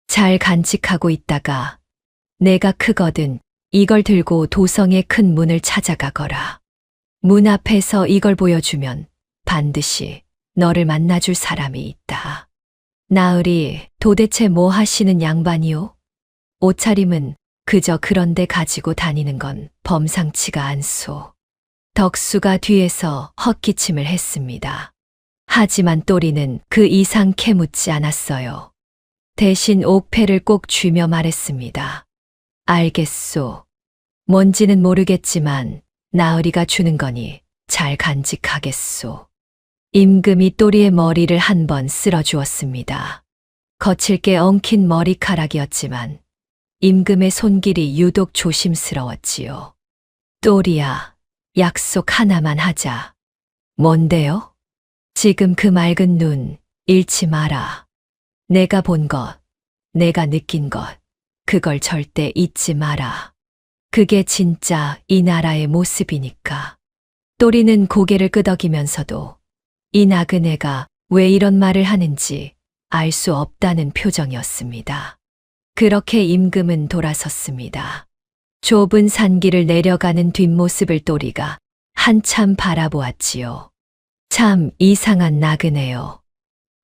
잘 간직하고 있다가 내가 크거든 이걸 들고 도성의 큰 문을 찾아가거라. 문 앞에서 이걸 보여주면 반드시 너를 만나줄 사람이 있다. 나으리, 도대체 뭐 하시는 양반이요? 옷차림은 그저 그런데 가지고 다니는 건 범상치가 않소. 덕수가 뒤에서 헛기침을 했습니다. 하지만 또리는 그 이상 캐묻지 않았어요. 대신 옥패를 꼭 쥐며 말했습니다. 알겠소. 뭔지는 모르겠지만 나으리가 주는 거니 잘 간직하겠소. 임금이 또리의 머리를 한번 쓸어 주었습니다. 거칠게 엉킨 머리카락이었지만 임금의 손길이 유독 조심스러웠지요. 또리야, 약속 하나만 하자. 뭔데요? 지금 그 맑은 눈 잃지 마라. 내가 본 것, 내가 느낀 것, 그걸 절대 잊지 마라. 그게 진짜 이 나라의 모습이니까. 또리는 고개를 끄덕이면서도 이 나그네가 왜 이런 말을 하는지 알 수 없다는 표정이었습니다. 그렇게 임금은 돌아섰습니다. 좁은 산길을 내려가는 뒷모습을 또리가 한참 바라보았지요. 참 이상한 나그네요.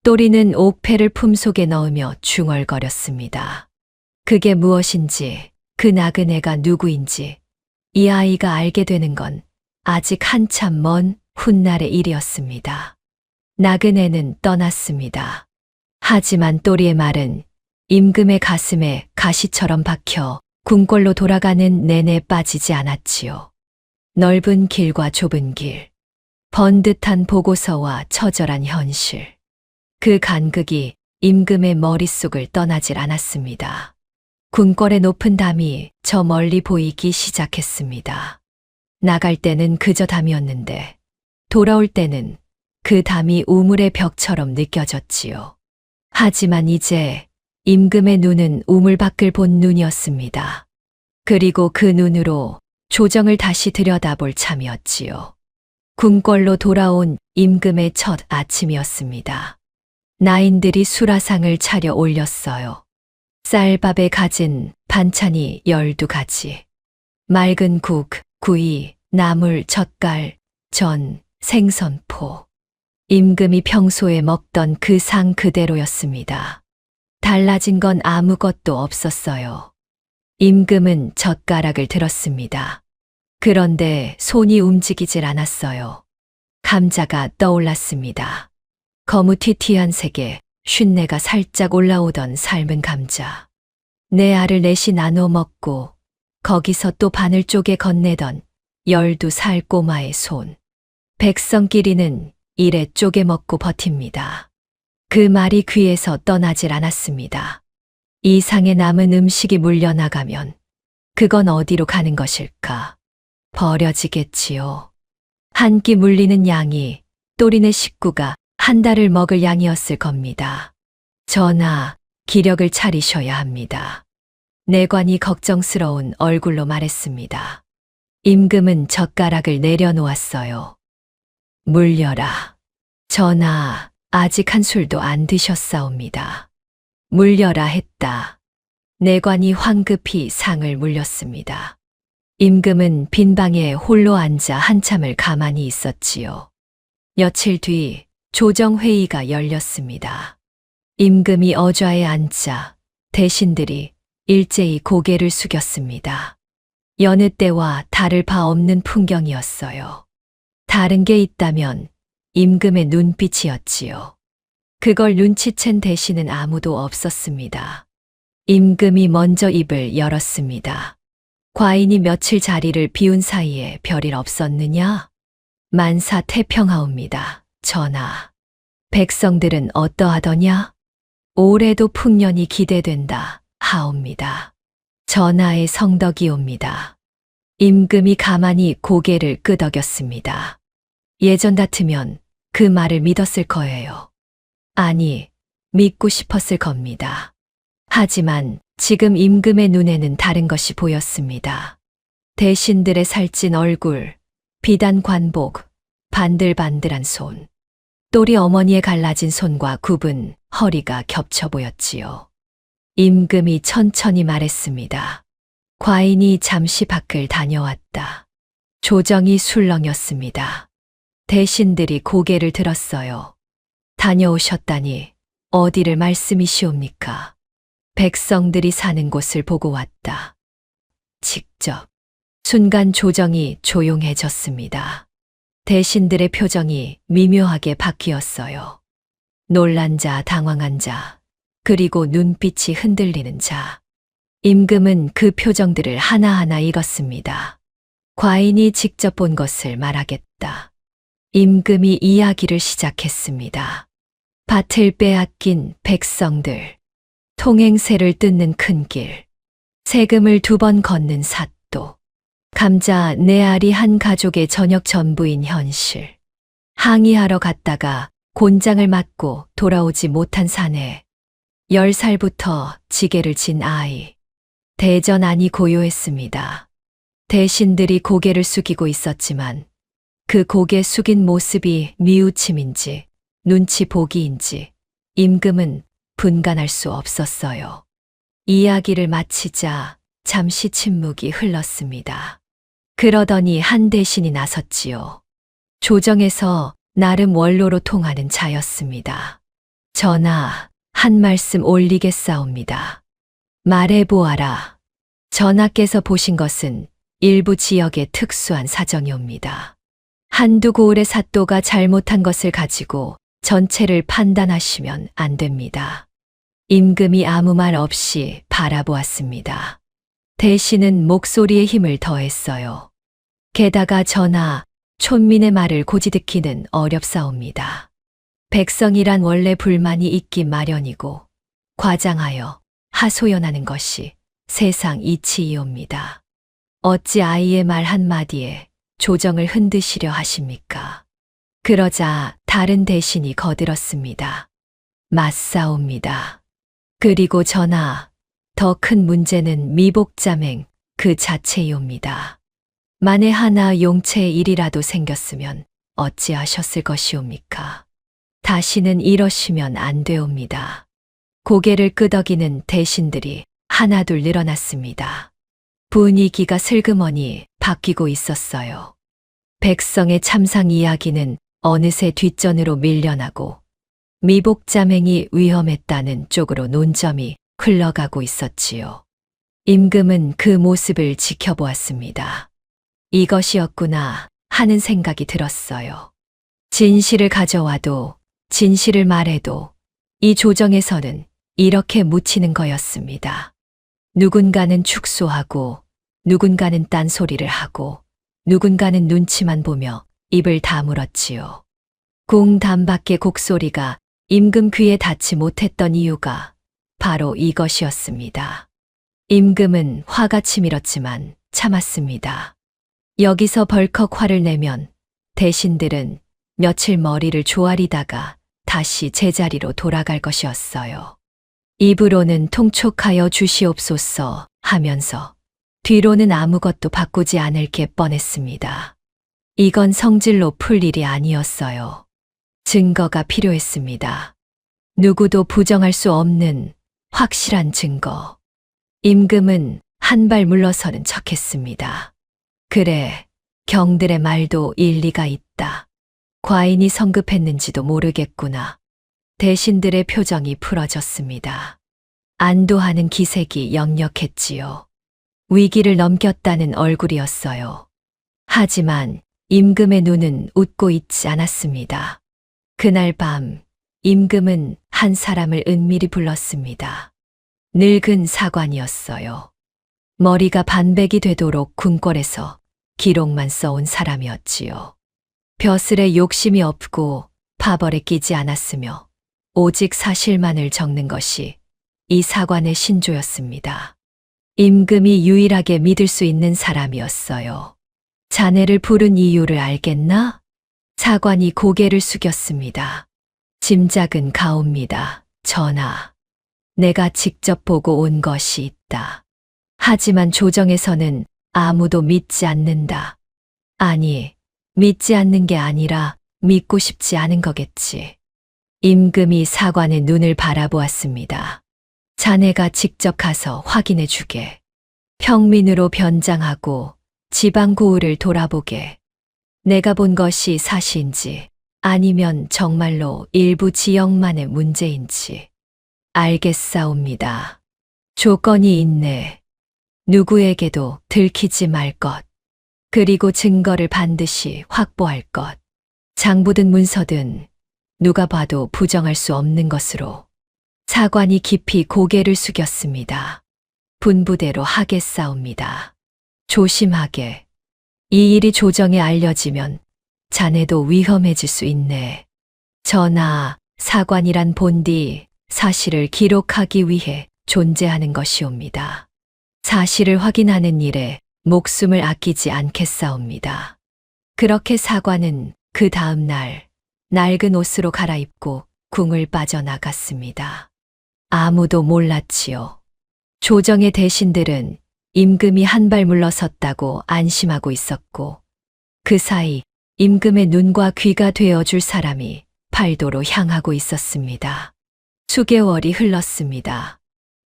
또리는 옥패를 품속에 넣으며 중얼거렸습니다. 그게 무엇인지, 그 나그네가 누구인지 이 아이가 알게 되는 건 아직 한참 먼 훗날의 일이었습니다. 나그네는 떠났습니다. 하지만 또리의 말은 임금의 가슴에 가시처럼 박혀 궁궐로 돌아가는 내내 빠지지 않았지요. 넓은 길과 좁은 길, 번듯한 보고서와 처절한 현실. 그 간극이 임금의 머릿속을 떠나질 않았습니다. 궁궐의 높은 담이 저 멀리 보이기 시작했습니다. 나갈 때는 그저 담이었는데 돌아올 때는 그 담이 우물의 벽처럼 느껴졌지요. 하지만 이제 임금의 눈은 우물 밖을 본 눈이었습니다. 그리고 그 눈으로 조정을 다시 들여다볼 참이었지요. 궁궐로 돌아온 임금의 첫 아침이었습니다. 나인들이 수라상을 차려 올렸어요. 쌀밥에 가진 반찬이 12가지. 맑은 국, 구이, 나물, 젓갈, 전, 생선포. 임금이 평소에 먹던 그 상 그대로였습니다. 달라진 건 아무것도 없었어요. 임금은 젓가락을 들었습니다. 그런데 손이 움직이질 않았어요. 감자가 떠올랐습니다. 거무튀튀한 색에 쉰내가 살짝 올라오던 삶은 감자. 내 알을 넷이 나눠 먹고 거기서 또 반을 쪼개 건네던 12살 꼬마의 손. 백성끼리는 이래 쪼개 먹고 버팁니다. 그 말이 귀에서 떠나질 않았습니다. 이 상에 남은 음식이 물려나가면 그건 어디로 가는 것일까? 버려지겠지요. 한 끼 물리는 양이 또리네 식구가 한 달을 먹을 양이었을 겁니다. 전하, 기력을 차리셔야 합니다. 내관이 걱정스러운 얼굴로 말했습니다. 임금은 젓가락을 내려놓았어요. 물려라. 전하, 아직 한 술도 안 드셨사옵니다. 물려라 했다. 내관이 황급히 상을 물렸습니다. 임금은 빈 방에 홀로 앉아 한참을 가만히 있었지요. 며칠 뒤 조정회의가 열렸습니다. 임금이 어좌에 앉자 대신들이 일제히 고개를 숙였습니다. 여느 때와 다를 바 없는 풍경이었어요. 다른 게 있다면 임금의 눈빛이었지요. 그걸 눈치챈 대신은 아무도 없었습니다. 임금이 먼저 입을 열었습니다. 과인이 며칠 자리를 비운 사이에 별일 없었느냐? 만사 태평하옵니다, 전하. 백성들은 어떠하더냐? 올해도 풍년이 기대된다 하옵니다. 전하의 성덕이옵니다. 임금이 가만히 고개를 끄덕였습니다. 예전 같으면 그 말을 믿었을 거예요. 아니, 믿고 싶었을 겁니다. 하지만 지금 임금의 눈에는 다른 것이 보였습니다. 대신들의 살찐 얼굴, 비단 관복, 반들반들한 손. 또리 어머니의 갈라진 손과 굽은 허리가 겹쳐 보였지요. 임금이 천천히 말했습니다. 과인이 잠시 밖을 다녀왔다. 조정이 술렁였습니다. 대신들이 고개를 들었어요. 다녀오셨다니 어디를 말씀이시옵니까? 백성들이 사는 곳을 보고 왔다. 직접. 순간 조정이 조용해졌습니다. 대신들의 표정이 미묘하게 바뀌었어요. 놀란 자, 당황한 자, 그리고 눈빛이 흔들리는 자. 임금은 그 표정들을 하나하나 읽었습니다. 과인이 직접 본 것을 말하겠다. 임금이 이야기를 시작했습니다. 밭을 빼앗긴 백성들, 통행세를 뜯는 큰 길, 세금을 2번 걷는 사또, 감자 4알이 한 가족의 저녁 전부인 현실. 항의하러 갔다가 곤장을 맞고 돌아오지 못한 사내. 10살부터 지게를 진 아이. 대전안이 고요했습니다. 대신들이 고개를 숙이고 있었지만 그 고개 숙인 모습이 미우침인지 눈치 보기인지 임금은 분간할 수 없었어요. 이야기를 마치자 잠시 침묵이 흘렀습니다. 그러더니 한 대신이 나섰지요. 조정에서 나름 원로로 통하는 자였습니다. 전하, 한 말씀 올리겠사옵니다. 말해보아라. 전하께서 보신 것은 일부 지역의 특수한 사정이옵니다. 한두 고을의 사또가 잘못한 것을 가지고 전체를 판단하시면 안 됩니다. 임금이 아무 말 없이 바라보았습니다. 대신은 목소리에 힘을 더했어요. 게다가 전하, 촌민의 말을 고지 듣기는 어렵사옵니다. 백성이란 원래 불만이 있기 마련이고 과장하여 하소연하는 것이 세상 이치이옵니다. 어찌 아이의 말 한마디에 조정을 흔드시려 하십니까? 그러자 다른 대신이 거들었습니다. 맞사옵니다. 그리고 전하, 더 큰 문제는 미복자맹 그 자체이옵니다. 만에 하나 용체의 일이라도 생겼으면 어찌하셨을 것이옵니까? 다시는 이러시면 안 되옵니다. 고개를 끄덕이는 대신들이 하나둘 늘어났습니다. 분위기가 슬그머니 바뀌고 있었어요. 백성의 참상 이야기는 어느새 뒷전으로 밀려나고 미복자맹이 위험했다는 쪽으로 논점이 흘러가고 있었지요. 임금은 그 모습을 지켜보았습니다. 이것이었구나 하는 생각이 들었어요. 진실을 가져와도 진실을 말해도 이 조정에서는 이렇게 묻히는 거였습니다. 누군가는 축소하고 누군가는 딴소리를 하고 누군가는 눈치만 보며 입을 다물었지요. 궁담밖의 곡소리가 임금 귀에 닿지 못했던 이유가 바로 이것이었습니다. 임금은 화가 치밀었지만 참았습니다. 여기서 벌컥 화를 내면 대신들은 며칠 머리를 조아리다가 다시 제자리로 돌아갈 것이었어요. 입으로는 통촉하여 주시옵소서 하면서 뒤로는 아무것도 바꾸지 않을 게 뻔했습니다. 이건 성질로 풀 일이 아니었어요. 증거가 필요했습니다. 누구도 부정할 수 없는 확실한 증거. 임금은 한 발 물러서는 척했습니다. 그래, 경들의 말도 일리가 있다. 과인이 성급했는지도 모르겠구나. 대신들의 표정이 풀어졌습니다. 안도하는 기색이 역력했지요. 위기를 넘겼다는 얼굴이었어요. 하지만 임금의 눈은 웃고 있지 않았습니다. 그날 밤 임금은 한 사람을 은밀히 불렀습니다. 늙은 사관이었어요. 머리가 반백이 되도록 궁궐에서 기록만 써온 사람이었지요. 벼슬에 욕심이 없고 파벌에 끼지 않았으며 오직 사실만을 적는 것이 이 사관의 신조였습니다. 임금이 유일하게 믿을 수 있는 사람이었어요. 자네를 부른 이유를 알겠나? 사관이 고개를 숙였습니다. 짐작은 가옵니다, 전하. 내가 직접 보고 온 것이 있다. 하지만 조정에서는 아무도 믿지 않는다. 아니, 믿지 않는 게 아니라 믿고 싶지 않은 거겠지. 임금이 사관의 눈을 바라보았습니다. 자네가 직접 가서 확인해 주게. 평민으로 변장하고 지방 고을을 돌아보게. 내가 본 것이 사실인지 아니면 정말로 일부 지역만의 문제인지. 알겠사옵니다. 조건이 있네. 누구에게도 들키지 말 것. 그리고 증거를 반드시 확보할 것. 장부든 문서든 누가 봐도 부정할 수 없는 것으로. 사관이 깊이 고개를 숙였습니다. 분부대로 하겠사옵니다. 조심하게. 이 일이 조정에 알려지면 자네도 위험해질 수 있네. 전하, 사관이란 본디 사실을 기록하기 위해 존재하는 것이옵니다. 사실을 확인하는 일에 목숨을 아끼지 않겠사옵니다. 그렇게 사관은 그 다음 날 낡은 옷으로 갈아입고 궁을 빠져나갔습니다. 아무도 몰랐지요. 조정의 대신들은 임금이 한 발 물러섰다고 안심하고 있었고, 그 사이 임금의 눈과 귀가 되어줄 사람이 팔도로 향하고 있었습니다. 수개월이 흘렀습니다.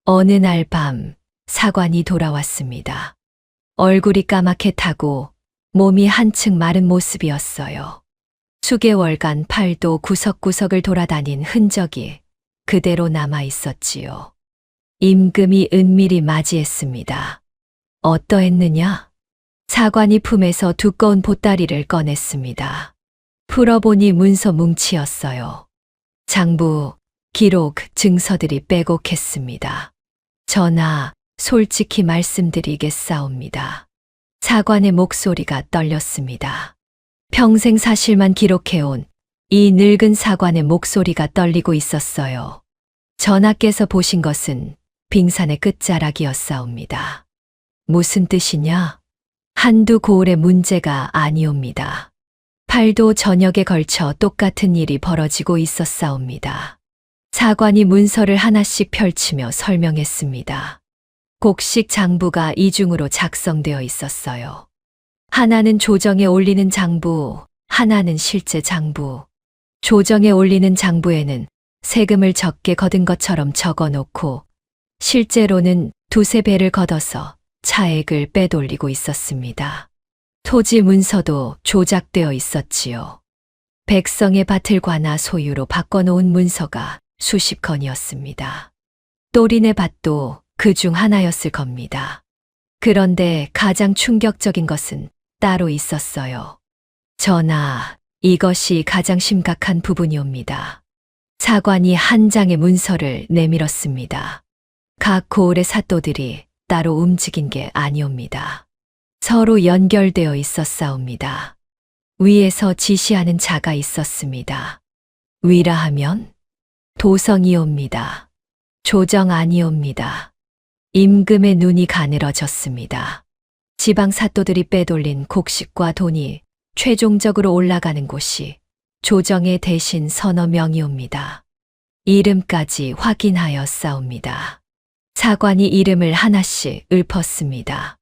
어느 날 밤 사관이 돌아왔습니다. 얼굴이 까맣게 타고 몸이 한층 마른 모습이었어요. 수개월간 팔도 구석구석을 돌아다닌 흔적이 그대로 남아 있었지요. 임금이 은밀히 맞이했습니다. 어떠했느냐? 사관이 품에서 두꺼운 보따리를 꺼냈습니다. 풀어보니 문서 뭉치였어요. 장부, 기록, 증서들이 빼곡했습니다. 전하, 솔직히 말씀드리겠사옵니다. 사관의 목소리가 떨렸습니다. 평생 사실만 기록해온 이 늙은 사관의 목소리가 떨리고 있었어요. 전하께서 보신 것은 빙산의 끝자락이었사옵니다. 무슨 뜻이냐? 한두 고을의 문제가 아니옵니다. 팔도 전역에 걸쳐 똑같은 일이 벌어지고 있었사옵니다. 사관이 문서를 하나씩 펼치며 설명했습니다. 곡식 장부가 이중으로 작성되어 있었어요. 하나는 조정에 올리는 장부, 하나는 실제 장부. 조정에 올리는 장부에는 세금을 적게 거둔 것처럼 적어 놓고, 실제로는 두세 배를 걷어서 차액을 빼돌리고 있었습니다. 토지 문서도 조작되어 있었지요. 백성의 밭을 관하 소유로 바꿔놓은 문서가 수십 건이었습니다. 또린의 밭도 그 중 하나였을 겁니다. 그런데 가장 충격적인 것은 따로 있었어요. 전하, 이것이 가장 심각한 부분이옵니다. 사관이 한 장의 문서를 내밀었습니다. 각 고을의 사또들이 따로 움직인 게 아니옵니다. 서로 연결되어 있었사옵니다. 위에서 지시하는 자가 있었습니다. 위라 하면 도성이옵니다. 조정 아니옵니다. 임금의 눈이 가늘어졌습니다. 지방 사또들이 빼돌린 곡식과 돈이 최종적으로 올라가는 곳이 조정의 대신 서너 명이옵니다. 이름까지 확인하였사옵니다. 사관이 이름을 하나씩 읊었습니다.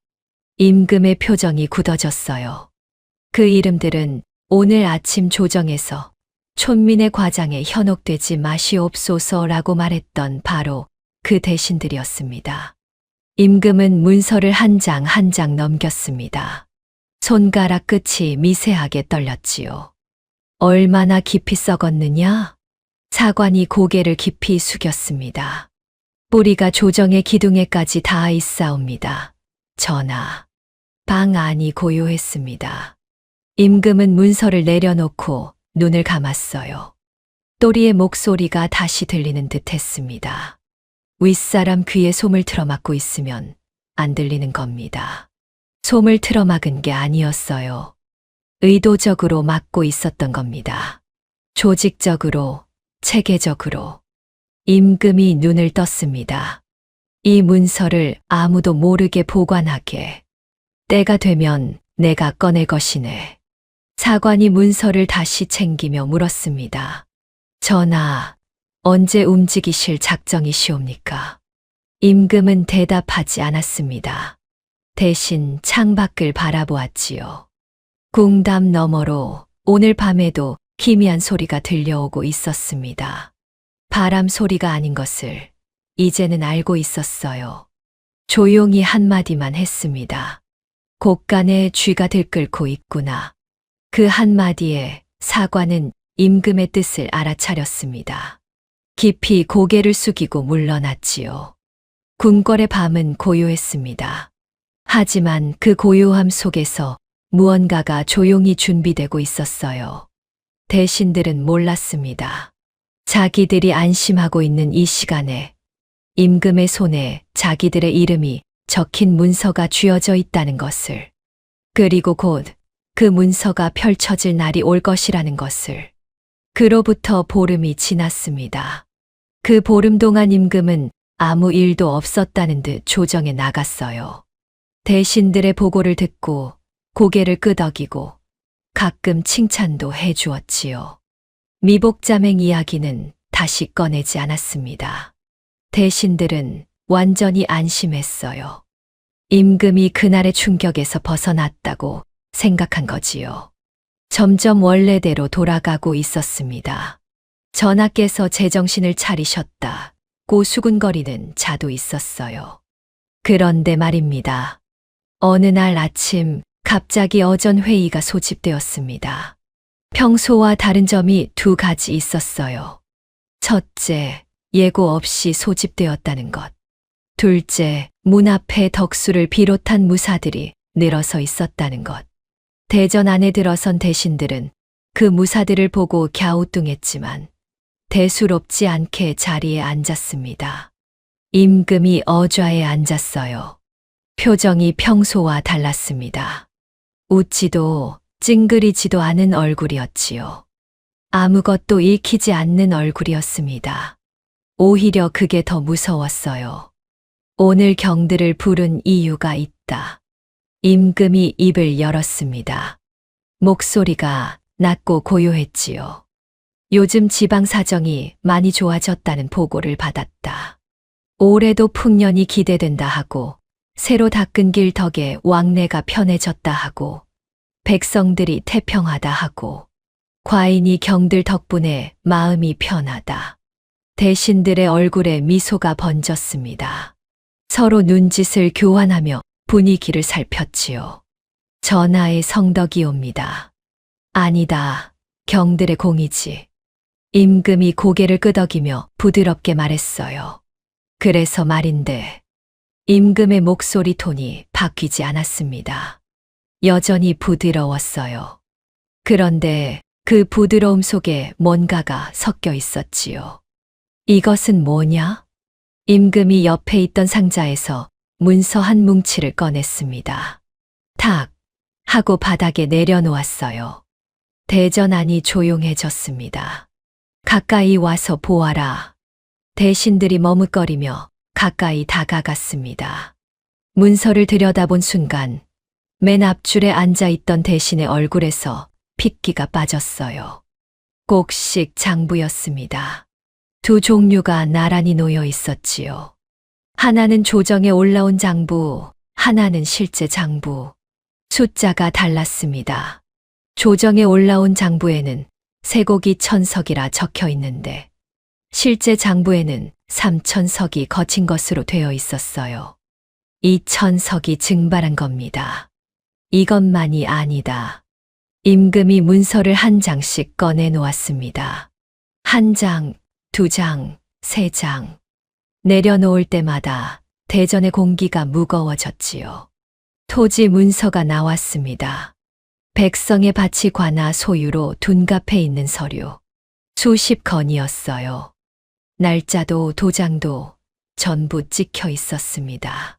임금의 표정이 굳어졌어요. 그 이름들은 오늘 아침 조정에서 촌민의 과장에 현혹되지 마시옵소서라고 말했던 바로 그 대신들이었습니다. 임금은 문서를 한 장 한 장 넘겼습니다. 손가락 끝이 미세하게 떨렸지요. 얼마나 깊이 썩었느냐? 사관이 고개를 깊이 숙였습니다. 뿌리가 조정의 기둥에까지 닿아 있사옵니다. 전하, 방 안이 고요했습니다. 임금은 문서를 내려놓고 눈을 감았어요. 또리의 목소리가 다시 들리는 듯 했습니다. 윗사람 귀에 솜을 틀어막고 있으면 안 들리는 겁니다. 솜을 틀어막은 게 아니었어요. 의도적으로 막고 있었던 겁니다. 조직적으로, 체계적으로. 임금이 눈을 떴습니다. 이 문서를 아무도 모르게 보관하게. 때가 되면 내가 꺼낼 것이네. 사관이 문서를 다시 챙기며 물었습니다. 전하, 언제 움직이실 작정이시옵니까? 임금은 대답하지 않았습니다. 대신 창밖을 바라보았지요. 궁담 너머로 오늘 밤에도 기미한 소리가 들려오고 있었습니다. 바람 소리가 아닌 것을 이제는 알고 있었어요. 조용히 한마디만 했습니다. 곳간에 쥐가 들끓고 있구나. 그 한마디에 사관은 임금의 뜻을 알아차렸습니다. 깊이 고개를 숙이고 물러났지요. 궁궐의 밤은 고요했습니다. 하지만 그 고요함 속에서 무언가가 조용히 준비되고 있었어요. 대신들은 몰랐습니다. 자기들이 안심하고 있는 이 시간에 임금의 손에 자기들의 이름이 적힌 문서가 쥐어져 있다는 것을, 그리고 곧 그 문서가 펼쳐질 날이 올 것이라는 것을. 그로부터 보름이 지났습니다. 그 보름 동안 임금은 아무 일도 없었다는 듯 조정에 나갔어요. 대신들의 보고를 듣고 고개를 끄덕이고 가끔 칭찬도 해주었지요. 미복자맹 이야기는 다시 꺼내지 않았습니다. 대신들은 완전히 안심했어요. 임금이 그날의 충격에서 벗어났다고 생각한 거지요. 점점 원래대로 돌아가고 있었습니다. 전하께서 제정신을 차리셨다고 수군거리는 자도 있었어요. 그런데 말입니다. 어느 날 아침 갑자기 어전 회의가 소집되었습니다. 평소와 다른 점이 두 가지 있었어요. 첫째, 예고 없이 소집되었다는 것. 둘째, 문 앞에 덕수를 비롯한 무사들이 늘어서 있었다는 것. 대전 안에 들어선 대신들은 그 무사들을 보고 갸우뚱했지만 대수롭지 않게 자리에 앉았습니다. 임금이 어좌에 앉았어요. 표정이 평소와 달랐습니다. 웃지도 찡그리지도 않은 얼굴이었지요. 아무것도 읽히지 않는 얼굴이었습니다. 오히려 그게 더 무서웠어요. 오늘 경들을 부른 이유가 있다. 임금이 입을 열었습니다. 목소리가 낮고 고요했지요. 요즘 지방 사정이 많이 좋아졌다는 보고를 받았다. 올해도 풍년이 기대된다 하고 새로 닦은 길 덕에 왕래가 편해졌다 하고 백성들이 태평하다 하고 과인이 경들 덕분에 마음이 편하다. 대신들의 얼굴에 미소가 번졌습니다. 서로 눈짓을 교환하며 분위기를 살폈지요. 전하의 성덕이옵니다. 아니다. 경들의 공이지. 임금이 고개를 끄덕이며 부드럽게 말했어요. 그래서 말인데 임금의 목소리 톤이 바뀌지 않았습니다. 여전히 부드러웠어요. 그런데 그 부드러움 속에 뭔가가 섞여 있었지요. 이것은 뭐냐? 임금이 옆에 있던 상자에서 문서 한 뭉치를 꺼냈습니다. 탁! 하고 바닥에 내려놓았어요. 대전 안이 조용해졌습니다. 가까이 와서 보아라. 대신들이 머뭇거리며 가까이 다가갔습니다. 문서를 들여다본 순간 맨 앞줄에 앉아있던 대신의 얼굴에서 핏기가 빠졌어요. 곡식 장부였습니다. 두 종류가 나란히 놓여 있었지요. 하나는 조정에 올라온 장부, 하나는 실제 장부. 숫자가 달랐습니다. 조정에 올라온 장부에는 쇠고기 1000석이라 적혀 있는데 실제 장부에는 3000석이 거친 것으로 되어 있었어요. 이 1000석이 증발한 겁니다. 이것만이 아니다. 임금이 문서를 한 장씩 꺼내 놓았습니다. 한 장, 두 장, 세 장. 내려놓을 때마다 대전의 공기가 무거워졌지요. 토지 문서가 나왔습니다. 백성의 밭이 관아 소유로 둔갑해 있는 서류. 수십 건이었어요. 날짜도 도장도 전부 찍혀 있었습니다.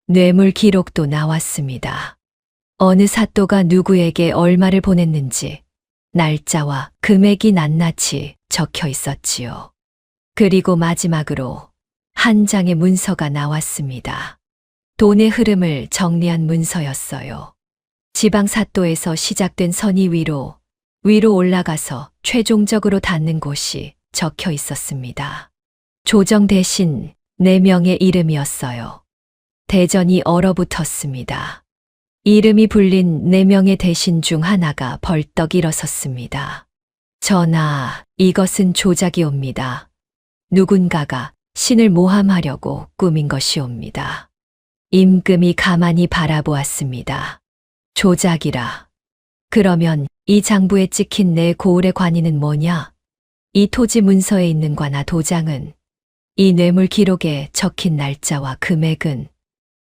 뇌물 기록도 나왔습니다. 어느 사또가 누구에게 얼마를 보냈는지 날짜와 금액이 낱낱이 적혀 있었지요. 그리고 마지막으로 한 장의 문서가 나왔습니다. 돈의 흐름을 정리한 문서였어요. 지방 사또에서 시작된 선이 위로 올라가서 최종적으로 닿는 곳이 적혀 있었습니다. 조정 대신 4명의 이름이었어요. 대전이 얼어붙었습니다. 이름이 불린 4명의 대신 중 하나가 벌떡 일어섰습니다. 전하, 이것은 조작이옵니다. 누군가가 신을 모함하려고 꾸민 것이옵니다. 임금이 가만히 바라보았습니다. 조작이라. 그러면 이 장부에 찍힌 내 고을의 관인은 뭐냐? 이 토지 문서에 있는 관나 도장은, 이 뇌물 기록에 적힌 날짜와 금액은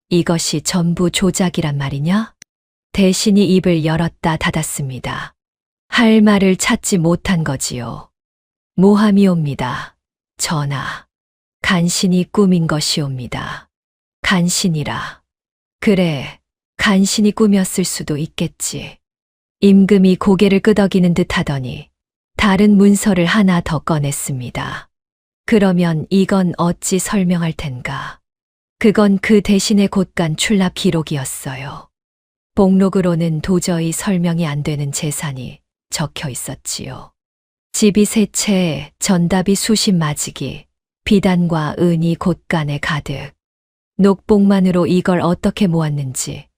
이것이 전부 조작이란 말이냐? 대신이 입을 열었다 닫았습니다. 할 말을 찾지 못한 거지요. 모함이옵니다. 전하. 간신히 꾸민 것이옵니다. 간신이라. 그래, 간신히 꾸몄을 수도 있겠지. 임금이 고개를 끄덕이는 듯 하더니 다른 문서를 하나 더 꺼냈습니다. 그러면 이건 어찌 설명할 텐가. 그건 그 대신에 곧간 출납 기록이었어요. 목록으로는 도저히 설명이 안 되는 재산이 적혀 있었지요. 집이 세 채, 전답이 수십 마지기, 비단과 은이 곳간에 가득. 녹봉만으로 이걸 어떻게 모았는지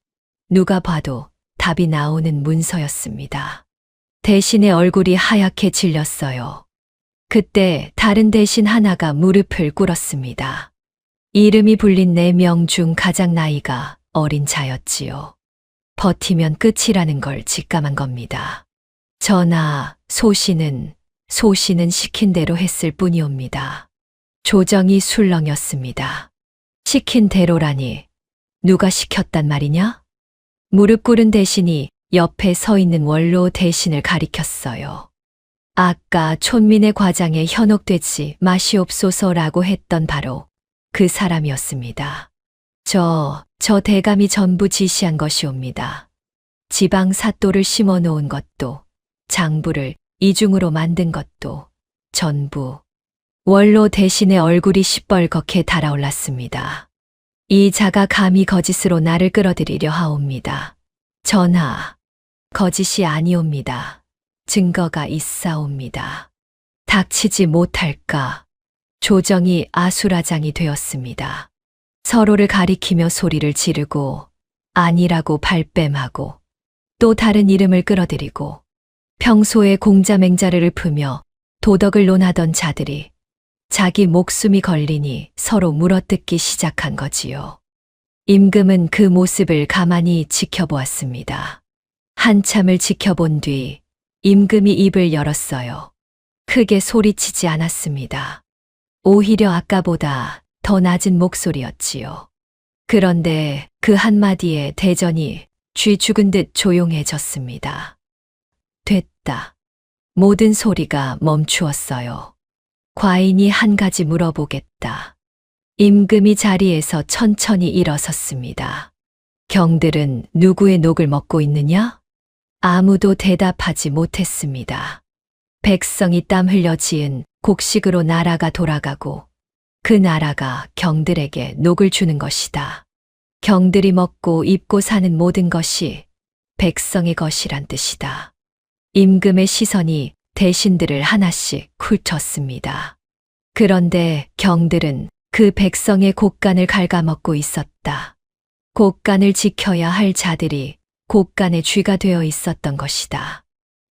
누가 봐도 답이 나오는 문서였습니다. 대신의 얼굴이 하얗게 질렸어요. 그때 다른 대신 하나가 무릎을 꿇었습니다. 이름이 불린 4명 중 가장 나이가 어린 자였지요. 버티면 끝이라는 걸 직감한 겁니다. 전하, 소신은 시킨 대로 했을 뿐이옵니다. 조정이 술렁였습니다. 시킨 대로라니 누가 시켰단 말이냐? 무릎 꿇은 대신이 옆에 서 있는 원로 대신을 가리켰어요. 아까 촌민의 과장에 현혹되지 마시옵소서라고 했던 바로 그 사람이었습니다. 저 대감이 전부 지시한 것이옵니다. 지방 사또를 심어 놓은 것도, 장부를 이중으로 만든 것도 전부. 원로 대신의 얼굴이 시뻘겋게 달아올랐습니다. 이 자가 감히 거짓으로 나를 끌어들이려 하옵니다. 전하, 거짓이 아니옵니다. 증거가 있사옵니다. 닥치지 못할까? 조정이 아수라장이 되었습니다. 서로를 가리키며 소리를 지르고 아니라고 발뺌하고 또 다른 이름을 끌어들이고 평소에 공자맹자를 읊으며 도덕을 논하던 자들이 자기 목숨이 걸리니 서로 물어뜯기 시작한 거지요. 임금은 그 모습을 가만히 지켜보았습니다. 한참을 지켜본 뒤 임금이 입을 열었어요. 크게 소리치지 않았습니다. 오히려 아까보다 더 낮은 목소리였지요. 그런데 그 한마디에 대전이 쥐 죽은 듯 조용해졌습니다. 됐다. 모든 소리가 멈추었어요. 과인이 한 가지 물어보겠다. 임금이 자리에서 천천히 일어섰습니다. 경들은 누구의 녹을 먹고 있느냐? 아무도 대답하지 못했습니다. 백성이 땀 흘려 지은 곡식으로 나라가 돌아가고 그 나라가 경들에게 녹을 주는 것이다. 경들이 먹고 입고 사는 모든 것이 백성의 것이란 뜻이다. 임금의 시선이 대신들을 하나씩 훑었습니다. 그런데 경들은 그 백성의 곡간을 갉아먹고 있었다. 곡간을 지켜야 할 자들이 곡간의 쥐가 되어 있었던 것이다.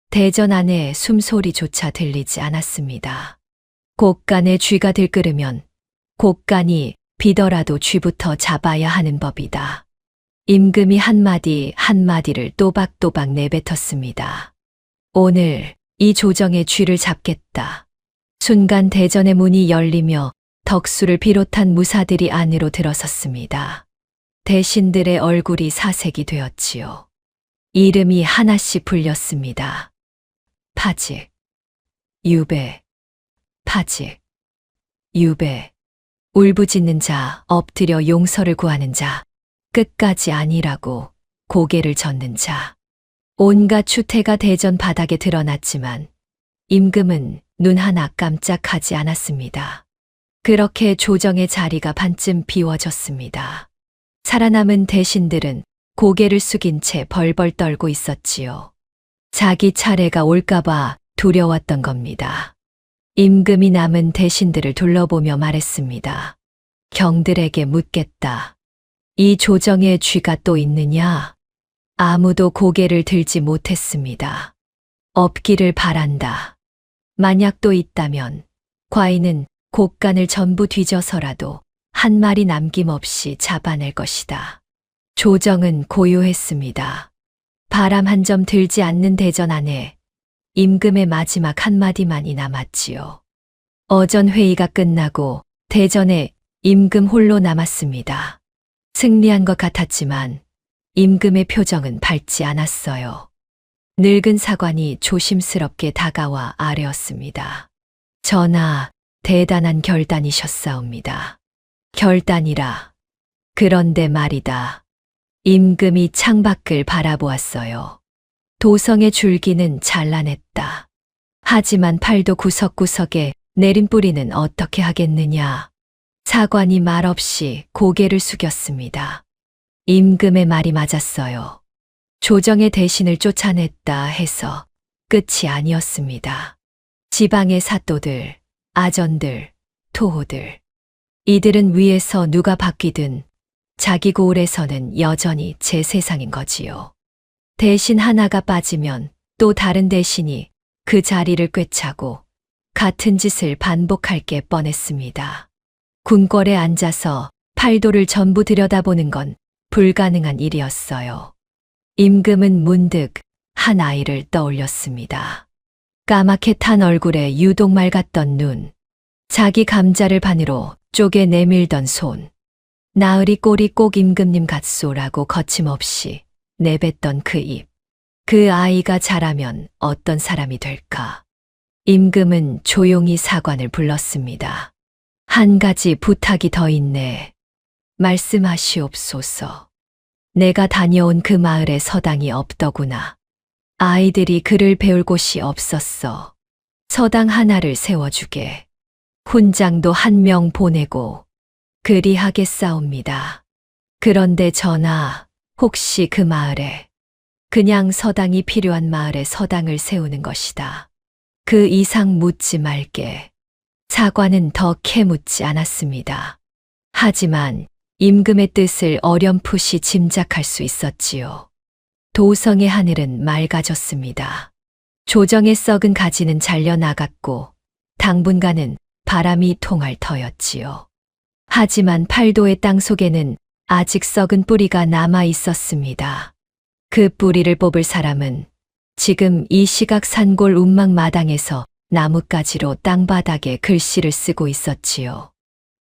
대전 안에 숨소리조차 들리지 않았습니다. 곡간의 쥐가 들끓으면 곡간이 비더라도 쥐부터 잡아야 하는 법이다. 임금이 한마디 한마디를 또박또박 내뱉었습니다. 오늘 이 조정의 쥐를 잡겠다. 순간 대전의 문이 열리며 덕수를 비롯한 무사들이 안으로 들어섰습니다. 대신들의 얼굴이 사색이 되었지요. 이름이 하나씩 불렸습니다. 파직, 유배, 파직, 유배. 울부짖는 자, 엎드려 용서를 구하는 자, 끝까지 아니라고 고개를 젓는 자. 온갖 추태가 대전 바닥에 드러났지만 임금은 눈 하나 깜짝하지 않았습니다. 그렇게 조정의 자리가 반쯤 비워졌습니다. 살아남은 대신들은 고개를 숙인 채 벌벌 떨고 있었지요. 자기 차례가 올까봐 두려웠던 겁니다. 임금이 남은 대신들을 둘러보며 말했습니다. 경들에게 묻겠다. 이 조정의 쥐가 또 있느냐? 아무도 고개를 들지 못했습니다. 없기를 바란다. 만약 또 있다면 과인은 곡간을 전부 뒤져서라도 한 마리 남김없이 잡아낼 것이다. 조정은 고요했습니다. 바람 한 점 들지 않는 대전 안에 임금의 마지막 한마디만이 남았지요. 어전 회의가 끝나고 대전에 임금 홀로 남았습니다. 승리한 것 같았지만 임금의 표정은 밝지 않았어요. 늙은 사관이 조심스럽게 다가와 아뢰었습니다. 전하, 대단한 결단이셨사옵니다. 결단이라. 그런데 말이다. 임금이 창밖을 바라보았어요. 도성의 줄기는 찬란했다. 하지만 팔도 구석구석에 내림뿌리는 어떻게 하겠느냐. 사관이 말없이 고개를 숙였습니다. 임금의 말이 맞았어요. 조정의 대신을 쫓아냈다 해서 끝이 아니었습니다. 지방의 사또들, 아전들, 토호들. 이들은 위에서 누가 바뀌든 자기 고을에서는 여전히 제 세상인 거지요. 대신 하나가 빠지면 또 다른 대신이 그 자리를 꿰차고 같은 짓을 반복할 게 뻔했습니다. 궁궐에 앉아서 팔도를 전부 들여다보는 건 불가능한 일이었어요. 임금은 문득 한 아이를 떠올렸습니다. 까맣게 탄 얼굴에 유독 맑았던 눈, 자기 감자를 반으로 쪼개 내밀던 손, 나으리 꼴이 꼭 임금님 같소라고 거침없이 내뱉던 그 입. 그 아이가 자라면 어떤 사람이 될까? 임금은 조용히 사관을 불렀습니다. 한 가지 부탁이 더 있네. 말씀하시옵소서. 내가 다녀온 그 마을에 서당이 없더구나. 아이들이 글을 배울 곳이 없었어. 서당 하나를 세워주게. 훈장도 한 명 보내고 그리하겠사옵니다. 그런데 전하, 혹시 그 마을에 그냥 서당이 필요한 마을에 서당을 세우는 것이다. 그 이상 묻지 말게. 사관은 더 캐묻지 않았습니다. 하지만 임금의 뜻을 어렴풋이 짐작할 수 있었지요. 도성의 하늘은 맑아졌습니다. 조정의 썩은 가지는 잘려나갔고 당분간은 바람이 통할 터였지요. 하지만 팔도의 땅 속에는 아직 썩은 뿌리가 남아 있었습니다. 그 뿌리를 뽑을 사람은 지금 이 시각 산골 운막 마당에서 나뭇가지로 땅바닥에 글씨를 쓰고 있었지요.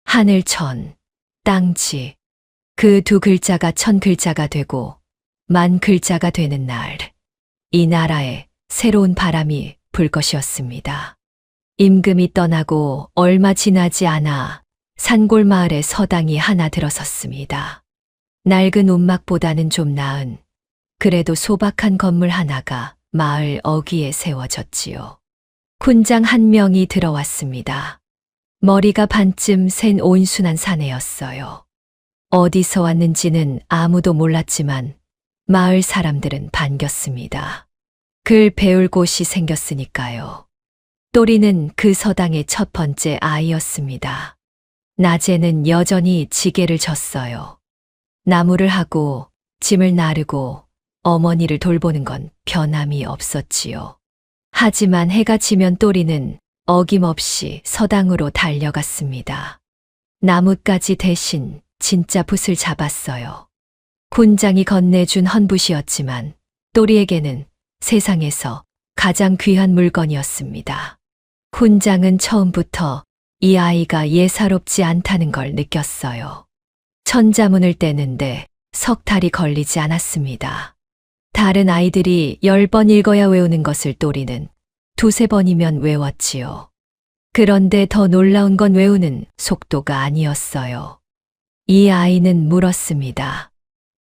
하늘천, 땅지. 그 두 글자가 1000글자가 되고 10,000글자가 되는 날, 이 나라에 새로운 바람이 불 것이었습니다. 임금이 떠나고 얼마 지나지 않아 산골 마을에 서당이 하나 들어섰습니다. 낡은 운막보다는 좀 나은, 그래도 소박한 건물 하나가 마을 어귀에 세워졌지요. 훈장 한 명이 들어왔습니다. 머리가 반쯤 센 온순한 사내였어요. 어디서 왔는지는 아무도 몰랐지만 마을 사람들은 반겼습니다. 글 배울 곳이 생겼으니까요. 또리는 그 서당의 첫 번째 아이였습니다. 낮에는 여전히 지게를 졌어요. 나무를 하고 짐을 나르고 어머니를 돌보는 건 변함이 없었지요. 하지만 해가 지면 또리는 어김없이 서당으로 달려갔습니다. 나뭇가지 대신 진짜 붓을 잡았어요. 훈장이 건네준 헌붓이었지만 또리에게는 세상에서 가장 귀한 물건이었습니다. 훈장은 처음부터 이 아이가 예사롭지 않다는 걸 느꼈어요. 천자문을 떼는데 석 달이 걸리지 않았습니다. 다른 아이들이 10번 읽어야 외우는 것을 또리는 2~3번이면 외웠지요. 그런데 더 놀라운 건 외우는 속도가 아니었어요. 이 아이는 물었습니다.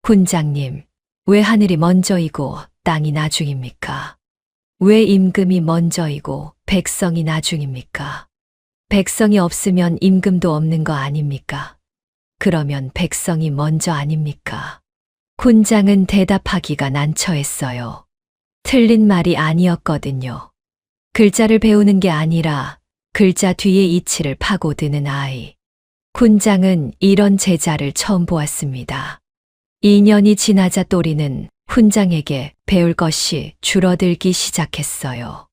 훈장님, 왜 하늘이 먼저이고 땅이 나중입니까? 왜 임금이 먼저이고 백성이 나중입니까? 백성이 없으면 임금도 없는 거 아닙니까? 그러면 백성이 먼저 아닙니까? 훈장은 대답하기가 난처했어요. 틀린 말이 아니었거든요. 글자를 배우는 게 아니라 글자 뒤의 이치를 파고드는 아이. 훈장은 이런 제자를 처음 보았습니다. 2년이 지나자 또리는 훈장에게 배울 것이 줄어들기 시작했어요.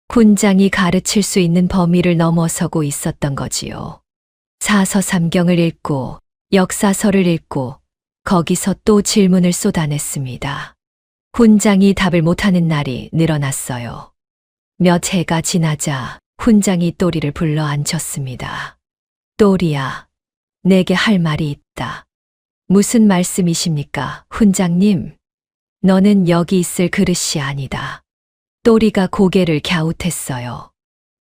훈장이 가르칠 수 있는 범위를 넘어서고 있었던 거지요. 사서삼경을 읽고 역사서를 읽고 거기서 또 질문을 쏟아냈습니다. 훈장이 답을 못하는 날이 늘어났어요. 몇 해가 지나자 훈장이 또리를 불러 앉혔습니다. 또리야, 내게 할 말이 있다. 무슨 말씀이십니까, 훈장님? 너는 여기 있을 그릇이 아니다. 또리가 고개를 갸웃했어요.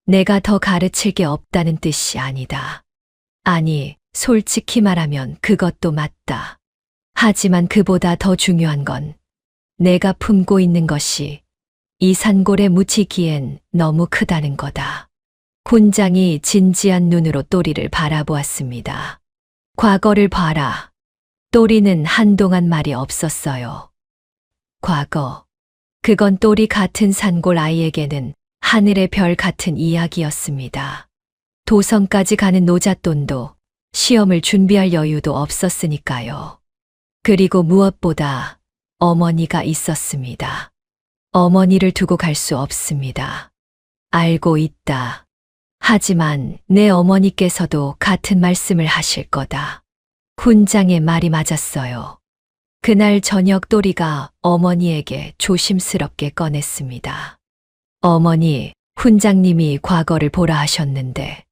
내가 더 가르칠 게 없다는 뜻이 아니다. 아니, 솔직히 말하면 그것도 맞다. 하지만 그보다 더 중요한 건 내가 품고 있는 것이 이 산골에 묻히기엔 너무 크다는 거다. 훈장이 진지한 눈으로 또리를 바라보았습니다. 과거를 봐라. 또리는 한동안 말이 없었어요. 과거. 그건 또리 같은 산골 아이에게는 하늘의 별 같은 이야기였습니다. 도성까지 가는 노잣돈도 시험을 준비할 여유도 없었으니까요. 그리고 무엇보다 어머니가 있었습니다. 어머니를 두고 갈 수 없습니다. 알고 있다. 하지만 내 어머니께서도 같은 말씀을 하실 거다. 훈장의 말이 맞았어요. 그날 저녁 또리가 어머니에게 조심스럽게 꺼냈습니다. 어머니, 훈장님이 과거를 보라 하셨는데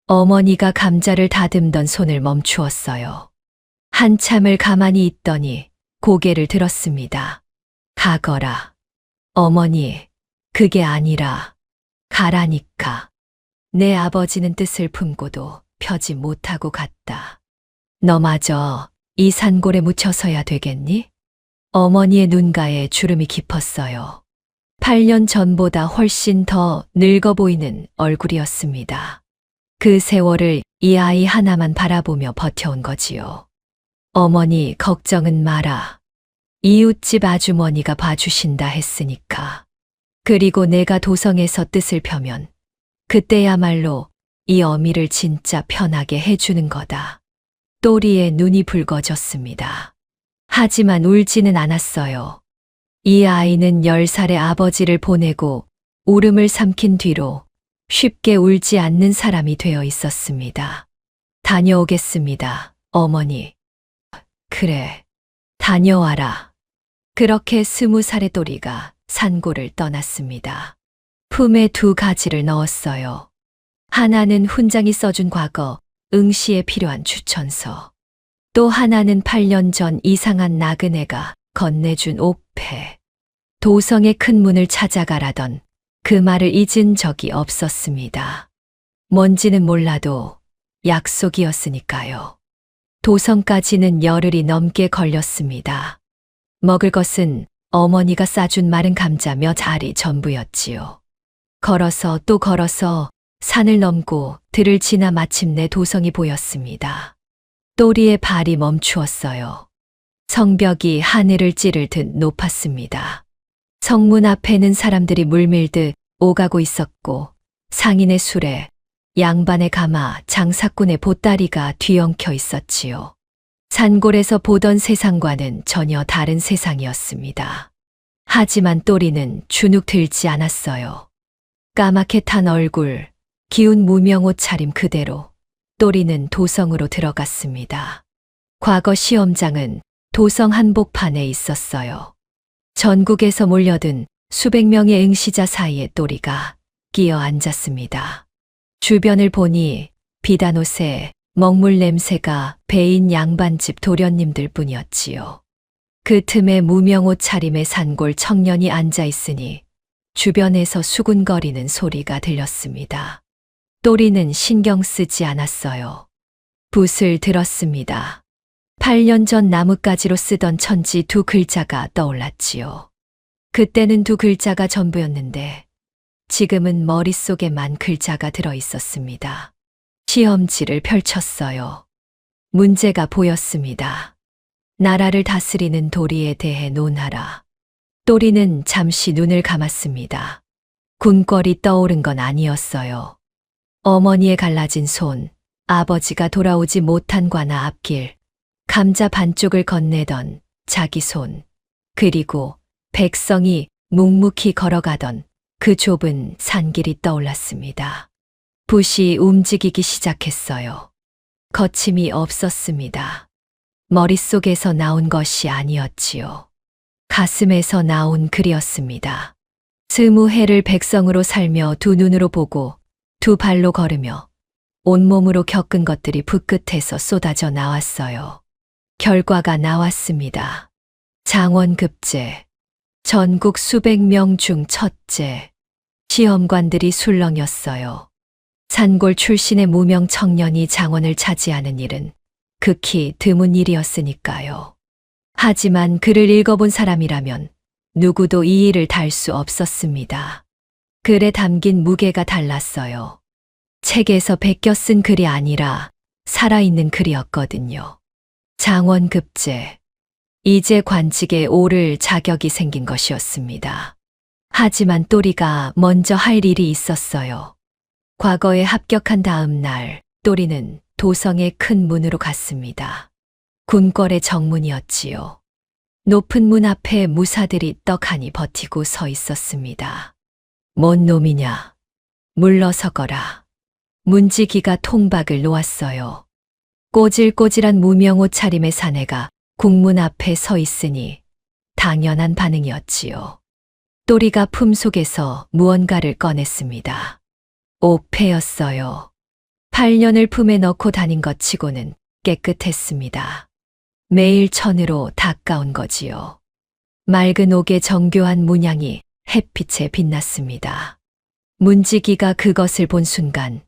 어머니가 감자를 다듬던 손을 멈추었어요. 한참을 가만히 있더니 고개를 들었습니다. 가거라. 어머니, 그게 아니라 가라니까. 내 아버지는 뜻을 품고도 펴지 못하고 갔다. 너마저 이 산골에 묻혀서야 되겠니? 어머니의 눈가에 주름이 깊었어요. 8년 전보다 훨씬 더 늙어 보이는 얼굴이었습니다. 그 세월을 이 아이 하나만 바라보며 버텨온 거지요. 어머니 걱정은 마라. 이웃집 아주머니가 봐주신다 했으니까. 그리고 내가 도성에서 뜻을 펴면 그때야말로 이 어미를 진짜 편하게 해주는 거다. 또리의 눈이 붉어졌습니다. 하지만 울지는 않았어요. 이 아이는 10살의 아버지를 보내고 울음을 삼킨 뒤로 쉽게 울지 않는 사람이 되어 있었습니다. 다녀오겠습니다, 어머니. 그래, 다녀와라. 그렇게 20살의 또리가 산골을 떠났습니다. 품에 2가지를 넣었어요. 하나는 훈장이 써준 과거, 응시에 필요한 추천서. 또 하나는 8년 전 이상한 나그네가 건네준 옥패. 도성의 큰 문을 찾아가라던 그 말을 잊은 적이 없었습니다. 뭔지는 몰라도 약속이었으니까요. 도성까지는 열흘이 넘게 걸렸습니다. 먹을 것은 어머니가 싸준 마른 감자 몇 알이 전부였지요. 걸어서 또 걸어서 산을 넘고 들을 지나 마침내 도성이 보였습니다. 또리의 발이 멈추었어요. 성벽이 하늘을 찌를 듯 높았습니다. 성문 앞에는 사람들이 물밀듯 오가고 있었고 상인의 술에 양반의 가마, 장사꾼의 보따리가 뒤엉켜 있었지요. 산골에서 보던 세상과는 전혀 다른 세상이었습니다. 하지만 또리는 주눅 들지 않았어요. 까맣게 탄 얼굴, 기운 무명 옷차림 그대로 또리는 도성으로 들어갔습니다. 과거 시험장은 도성 한복판에 있었어요. 전국에서 몰려든 수백 명의 응시자 사이에 또리가 끼어 앉았습니다. 주변을 보니 비단 옷에 먹물 냄새가 배인 양반집 도련님들 뿐이었지요. 그 틈에 무명 옷차림의 산골 청년이 앉아 있으니 주변에서 수군거리는 소리가 들렸습니다. 또리는 신경 쓰지 않았어요. 붓을 들었습니다. 8년 전 나뭇가지로 쓰던 천지 2글자가 떠올랐지요. 그때는 2글자가 전부였는데 지금은 머릿속에만 글자가 들어 있었습니다. 시험지를 펼쳤어요. 문제가 보였습니다. 나라를 다스리는 도리에 대해 논하라. 또리는 잠시 눈을 감았습니다. 궁궐이 떠오른 건 아니었어요. 어머니의 갈라진 손, 아버지가 돌아오지 못한 관아 앞길, 감자 반쪽을 건네던 자기 손, 그리고 백성이 묵묵히 걸어가던 그 좁은 산길이 떠올랐습니다. 붓이 움직이기 시작했어요. 거침이 없었습니다. 머릿속에서 나온 것이 아니었지요. 가슴에서 나온 글이었습니다. 20해를 백성으로 살며 2눈으로 보고 2발로 걸으며 온몸으로 겪은 것들이 붓끝에서 쏟아져 나왔어요. 결과가 나왔습니다. 장원급제, 전국 수백 명 중 첫째. 시험관들이 술렁였어요. 산골 출신의 무명 청년이 장원을 차지하는 일은 극히 드문 일이었으니까요. 하지만 글을 읽어본 사람이라면 누구도 이 일을 달 수 없었습니다. 글에 담긴 무게가 달랐어요. 책에서 베껴 쓴 글이 아니라 살아있는 글이었거든요. 장원급제. 이제 관직에 오를 자격이 생긴 것이었습니다. 하지만 또리가 먼저 할 일이 있었어요. 과거에 합격한 다음 날, 또리는 도성의 큰 문으로 갔습니다. 군궐의 정문이었지요. 높은 문 앞에 무사들이 떡하니 버티고 서 있었습니다. 뭔 놈이냐? 물러서거라. 문지기가 통박을 놓았어요. 꼬질꼬질한 무명 옷차림의 사내가 국문 앞에 서 있으니 당연한 반응이었지요. 또리가 품속에서 무언가를 꺼냈습니다. 옥패였어요. 8년을 품에 넣고 다닌 것 치고는 깨끗했습니다. 매일 천으로 닦아온 거지요. 맑은 옥의 정교한 문양이 햇빛에 빛났습니다. 문지기가 그것을 본 순간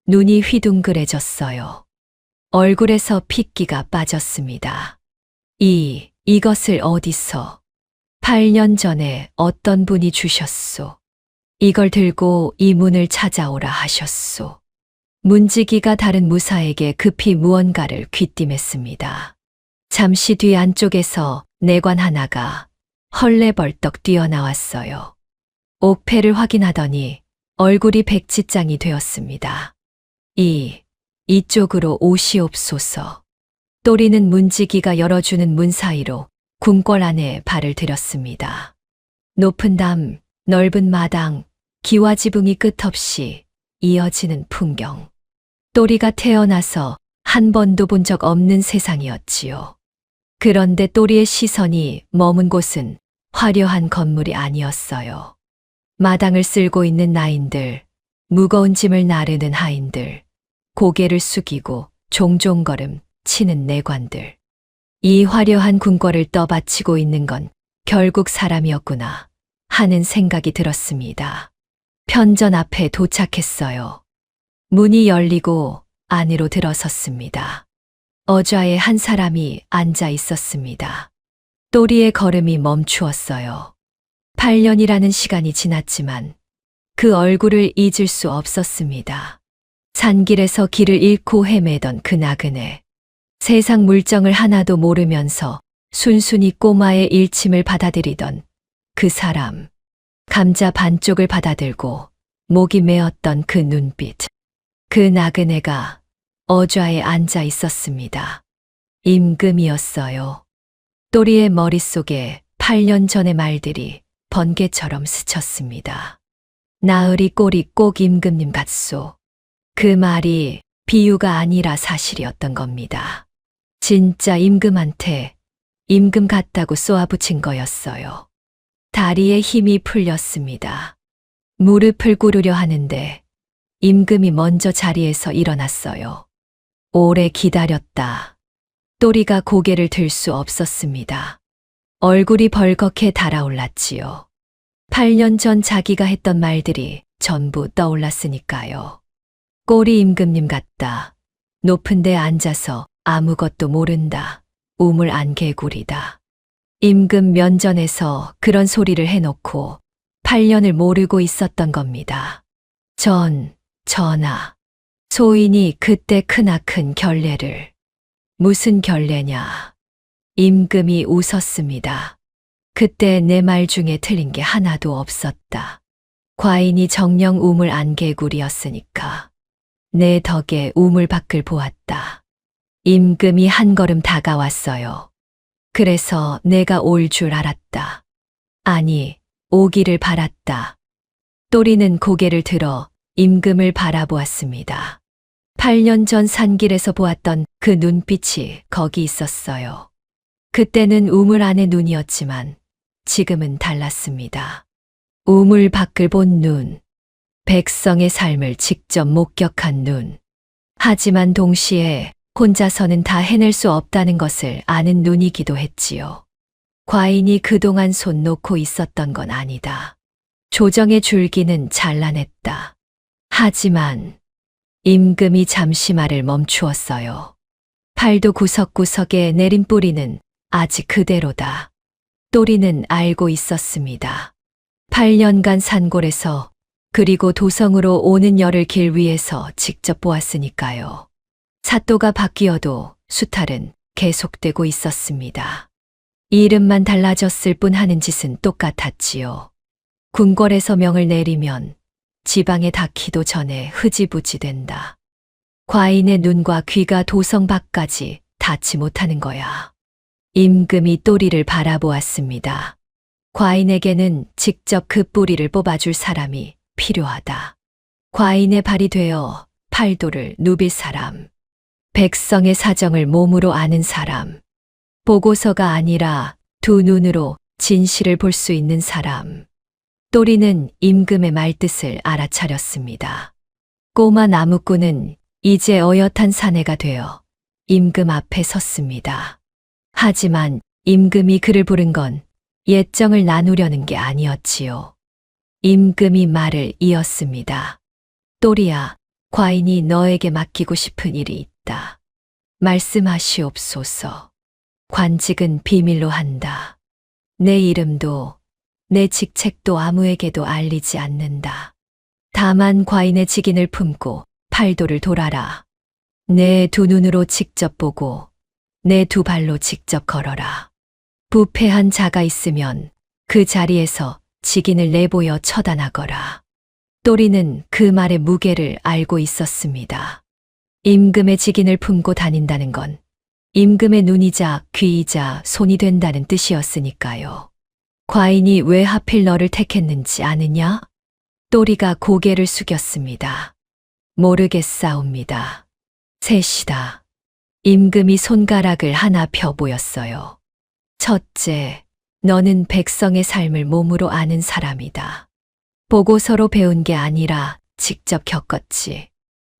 눈이 휘둥그레졌어요. 얼굴에서 핏기가 빠졌습니다. 이것을 어디서? 8년 전에 어떤 분이 주셨소? 이걸 들고 이 문을 찾아오라 하셨소. 문지기가 다른 무사에게 급히 무언가를 귀띔했습니다. 잠시 뒤 안쪽에서 내관 하나가 헐레벌떡 뛰어나왔어요. 옥패를 확인하더니 얼굴이 백지장이 되었습니다. 이쪽으로 오시옵소서. 또리는 문지기가 열어주는 문 사이로 궁궐 안에 발을 들였습니다. 높은 담, 넓은 마당, 기와지붕이 끝없이 이어지는 풍경. 또리가 태어나서 한 번도 본 적 없는 세상이었지요. 그런데 또리의 시선이 머문 곳은 화려한 건물이 아니었어요. 마당을 쓸고 있는 나인들, 무거운 짐을 나르는 하인들, 고개를 숙이고 종종걸음 치는 내관들. 이 화려한 궁궐을 떠받치고 있는 건 결국 사람이었구나 하는 생각이 들었습니다. 편전 앞에 도착했어요. 문이 열리고 안으로 들어섰습니다. 어좌에 한 사람이 앉아 있었습니다. 또리의 걸음이 멈추었어요. 8년이라는 시간이 지났지만 그 얼굴을 잊을 수 없었습니다. 산길에서 길을 잃고 헤매던 그 나그네. 세상 물정을 하나도 모르면서 순순히 꼬마의 일침을 받아들이던 그 사람. 감자 반쪽을 받아들고 목이 메었던 그 눈빛. 그 나그네가 어좌에 앉아 있었습니다. 임금이었어요. 또리의 머릿속에 8년 전의 말들이 번개처럼 스쳤습니다. 나으리 꼴이 꼭 임금님 같소. 그 말이 비유가 아니라 사실이었던 겁니다. 진짜 임금한테 임금 같다고 쏘아붙인 거였어요. 다리에 힘이 풀렸습니다. 무릎을 꿇으려 하는데 임금이 먼저 자리에서 일어났어요. 오래 기다렸다. 또리가 고개를 들 수 없었습니다. 얼굴이 벌겋게 달아올랐지요. 8년 전 자기가 했던 말들이 전부 떠올랐으니까요. 꼴이 임금님 같다. 높은 데 앉아서 아무것도 모른다. 우물안개구리다. 임금 면전에서 그런 소리를 해놓고 8년을 모르고 있었던 겁니다. 전하. 소인이 그때 크나큰 결례를. 무슨 결례냐. 임금이 웃었습니다. 그때 내 말 중에 틀린 게 하나도 없었다. 과인이 정령 우물안개구리였으니까. 내 덕에 우물 밖을 보았다. 임금이 한 걸음 다가왔어요. 그래서 내가 올 줄 알았다. 아니, 오기를 바랐다. 또리는 고개를 들어 임금을 바라보았습니다. 8년 전 산길에서 보았던 그 눈빛이 거기 있었어요. 그때는 우물 안의 눈이었지만 지금은 달랐습니다. 우물 밖을 본 눈. 백성의 삶을 직접 목격한 눈. 하지만 동시에 혼자서는 다 해낼 수 없다는 것을 아는 눈이기도 했지요. 과인이 그동안 손 놓고 있었던 건 아니다. 조정의 줄기는 찬란했다. 하지만 임금이 잠시 말을 멈추었어요. 팔도 구석구석에 내린 뿌리는 아직 그대로다. 또리는 알고 있었습니다. 8년간 산골에서 그리고 도성으로 오는 열을 길 위에서 직접 보았으니까요. 사또가 바뀌어도 수탈은 계속되고 있었습니다. 이름만 달라졌을 뿐 하는 짓은 똑같았지요. 궁궐에서 명을 내리면 지방에 닿기도 전에 흐지부지 된다. 과인의 눈과 귀가 도성 밖까지 닿지 못하는 거야. 임금이 또리를 바라보았습니다. 과인에게는 직접 그 뿌리를 뽑아줄 사람이 필요하다. 과인의 발이 되어 팔도를 누빌 사람. 백성의 사정을 몸으로 아는 사람. 보고서가 아니라 두 눈으로 진실을 볼 수 있는 사람. 또리는 임금의 말뜻을 알아차렸습니다. 꼬마 나무꾼은 이제 어엿한 사내가 되어 임금 앞에 섰습니다. 하지만 임금이 그를 부른 건 예정을 나누려는 게 아니었지요. 임금이 말을 이었습니다. 또리야, 과인이 너에게 맡기고 싶은 일이 있다. 말씀하시옵소서. 관직은 비밀로 한다. 내 이름도 내 직책도 아무에게도 알리지 않는다. 다만 과인의 직인을 품고 팔도를 돌아라. 내 두 눈으로 직접 보고 내 두 발로 직접 걸어라. 부패한 자가 있으면 그 자리에서 직인을 내보여 처단하거라. 또리는 그 말의 무게를 알고 있었습니다. 임금의 직인을 품고 다닌다는 건 임금의 눈이자 귀이자 손이 된다는 뜻이었으니까요. 과인이 왜 하필 너를 택했는지 아느냐? 또리가 고개를 숙였습니다. 모르겠사옵니다. 셋이다. 임금이 손가락을 하나 펴 보였어요. 첫째, 너는 백성의 삶을 몸으로 아는 사람이다. 보고서로 배운 게 아니라 직접 겪었지.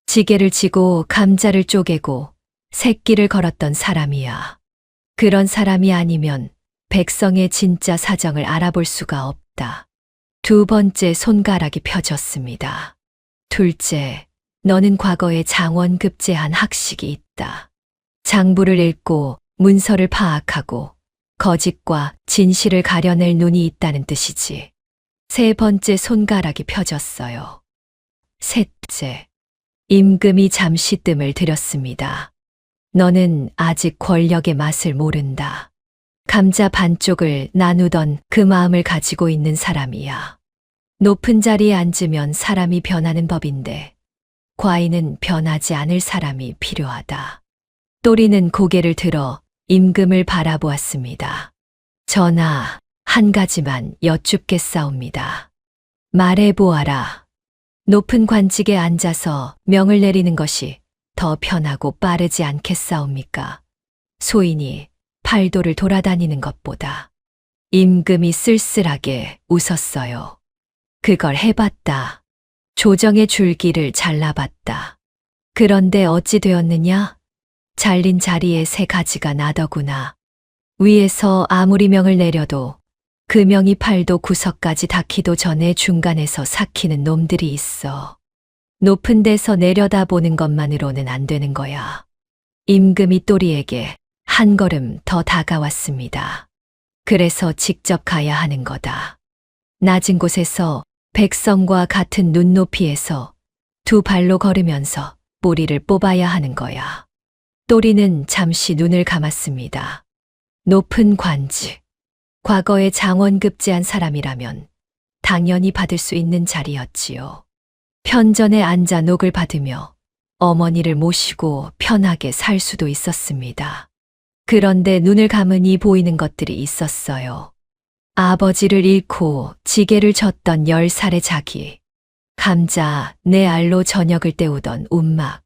지게를 지고 감자를 쪼개고 새끼를 걸었던 사람이야. 그런 사람이 아니면 백성의 진짜 사정을 알아볼 수가 없다. 두 번째, 손가락이 펴졌습니다. 둘째, 너는 과거에 장원급제한 학식이 있다. 장부를 읽고 문서를 파악하고 거짓과 진실을 가려낼 눈이 있다는 뜻이지. 세 번째, 손가락이 펴졌어요. 셋째, 임금이 잠시 뜸을 들였습니다. 너는 아직 권력의 맛을 모른다. 감자 반쪽을 나누던 그 마음을 가지고 있는 사람이야. 높은 자리에 앉으면 사람이 변하는 법인데 과인은 변하지 않을 사람이 필요하다. 또리는 고개를 들어 임금을 바라보았습니다. 전하, 한 가지만 여쭙겠사옵니다. 말해보아라. 높은 관직에 앉아서 명을 내리는 것이 더 편하고 빠르지 않겠사옵니까? 소인이 팔도를 돌아다니는 것보다. 임금이 쓸쓸하게 웃었어요. 그걸 해봤다. 조정의 줄기를 잘라봤다. 그런데 어찌 되었느냐? 잘린 자리에 새 가지가 나더구나. 위에서 아무리 명을 내려도 그 명이 팔도 구석까지 닿기도 전에 중간에서 삭히는 놈들이 있어. 높은 데서 내려다보는 것만으로는 안 되는 거야. 임금이 또리에게 한 걸음 더 다가왔습니다. 그래서 직접 가야 하는 거다. 낮은 곳에서 백성과 같은 눈높이에서 두 발로 걸으면서 뿌리를 뽑아야 하는 거야. 또리는 잠시 눈을 감았습니다. 높은 관직. 과거에 장원급제한 사람이라면 당연히 받을 수 있는 자리였지요. 편전에 앉아 녹을 받으며 어머니를 모시고 편하게 살 수도 있었습니다. 그런데 눈을 감으니 보이는 것들이 있었어요. 아버지를 잃고 지게를 졌던 10살의 자기, 감자 네 알로 저녁을 때우던 운막,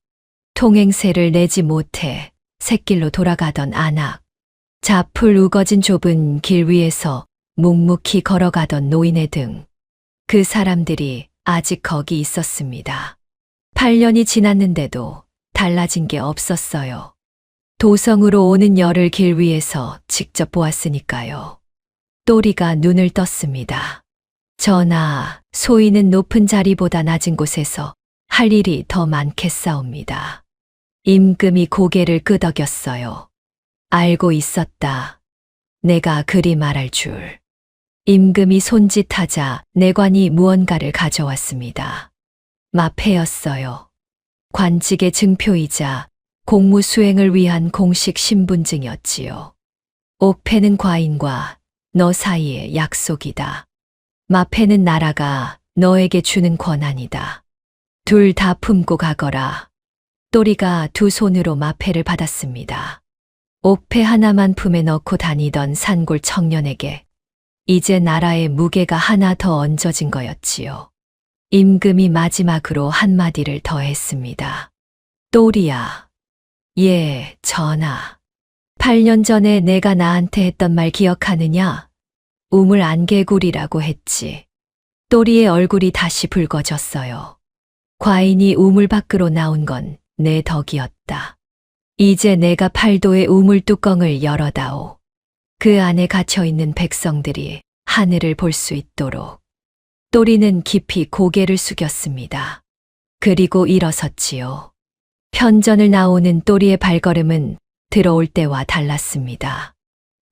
통행세를 내지 못해 샛길로 돌아가던 안악, 자풀 우거진 좁은 길 위에서 묵묵히 걸어가던 노인의 등, 그 사람들이 아직 거기 있었습니다. 8년이 지났는데도 달라진 게 없었어요. 도성으로 오는 열을 길 위에서 직접 보았으니까요. 또리가 눈을 떴습니다. 전하, 소인은 높은 자리보다 낮은 곳에서 할 일이 더 많겠사옵니다. 임금이 고개를 끄덕였어요. 알고 있었다. 내가 그리 말할 줄. 임금이 손짓하자 내관이 무언가를 가져왔습니다. 마패였어요. 관직의 증표이자 공무 수행을 위한 공식 신분증이었지요. 옥패는 과인과 너 사이의 약속이다. 마패는 나라가 너에게 주는 권한이다. 둘 다 품고 가거라. 또리가 두 손으로 마패를 받았습니다. 옥패 하나만 품에 넣고 다니던 산골 청년에게 이제 나라의 무게가 하나 더 얹어진 거였지요. 임금이 마지막으로 한마디를 더했습니다. 또리야. 예, 전하. 8년 전에 내가 나한테 했던 말 기억하느냐? 우물 안개구리라고 했지. 또리의 얼굴이 다시 붉어졌어요. 과인이 우물 밖으로 나온 건 내 덕이었다. 이제 내가 팔도의 우물 뚜껑을 열어다오. 그 안에 갇혀있는 백성들이 하늘을 볼 수 있도록. 또리는 깊이 고개를 숙였습니다. 그리고 일어섰지요. 편전을 나오는 또리의 발걸음은 들어올 때와 달랐습니다.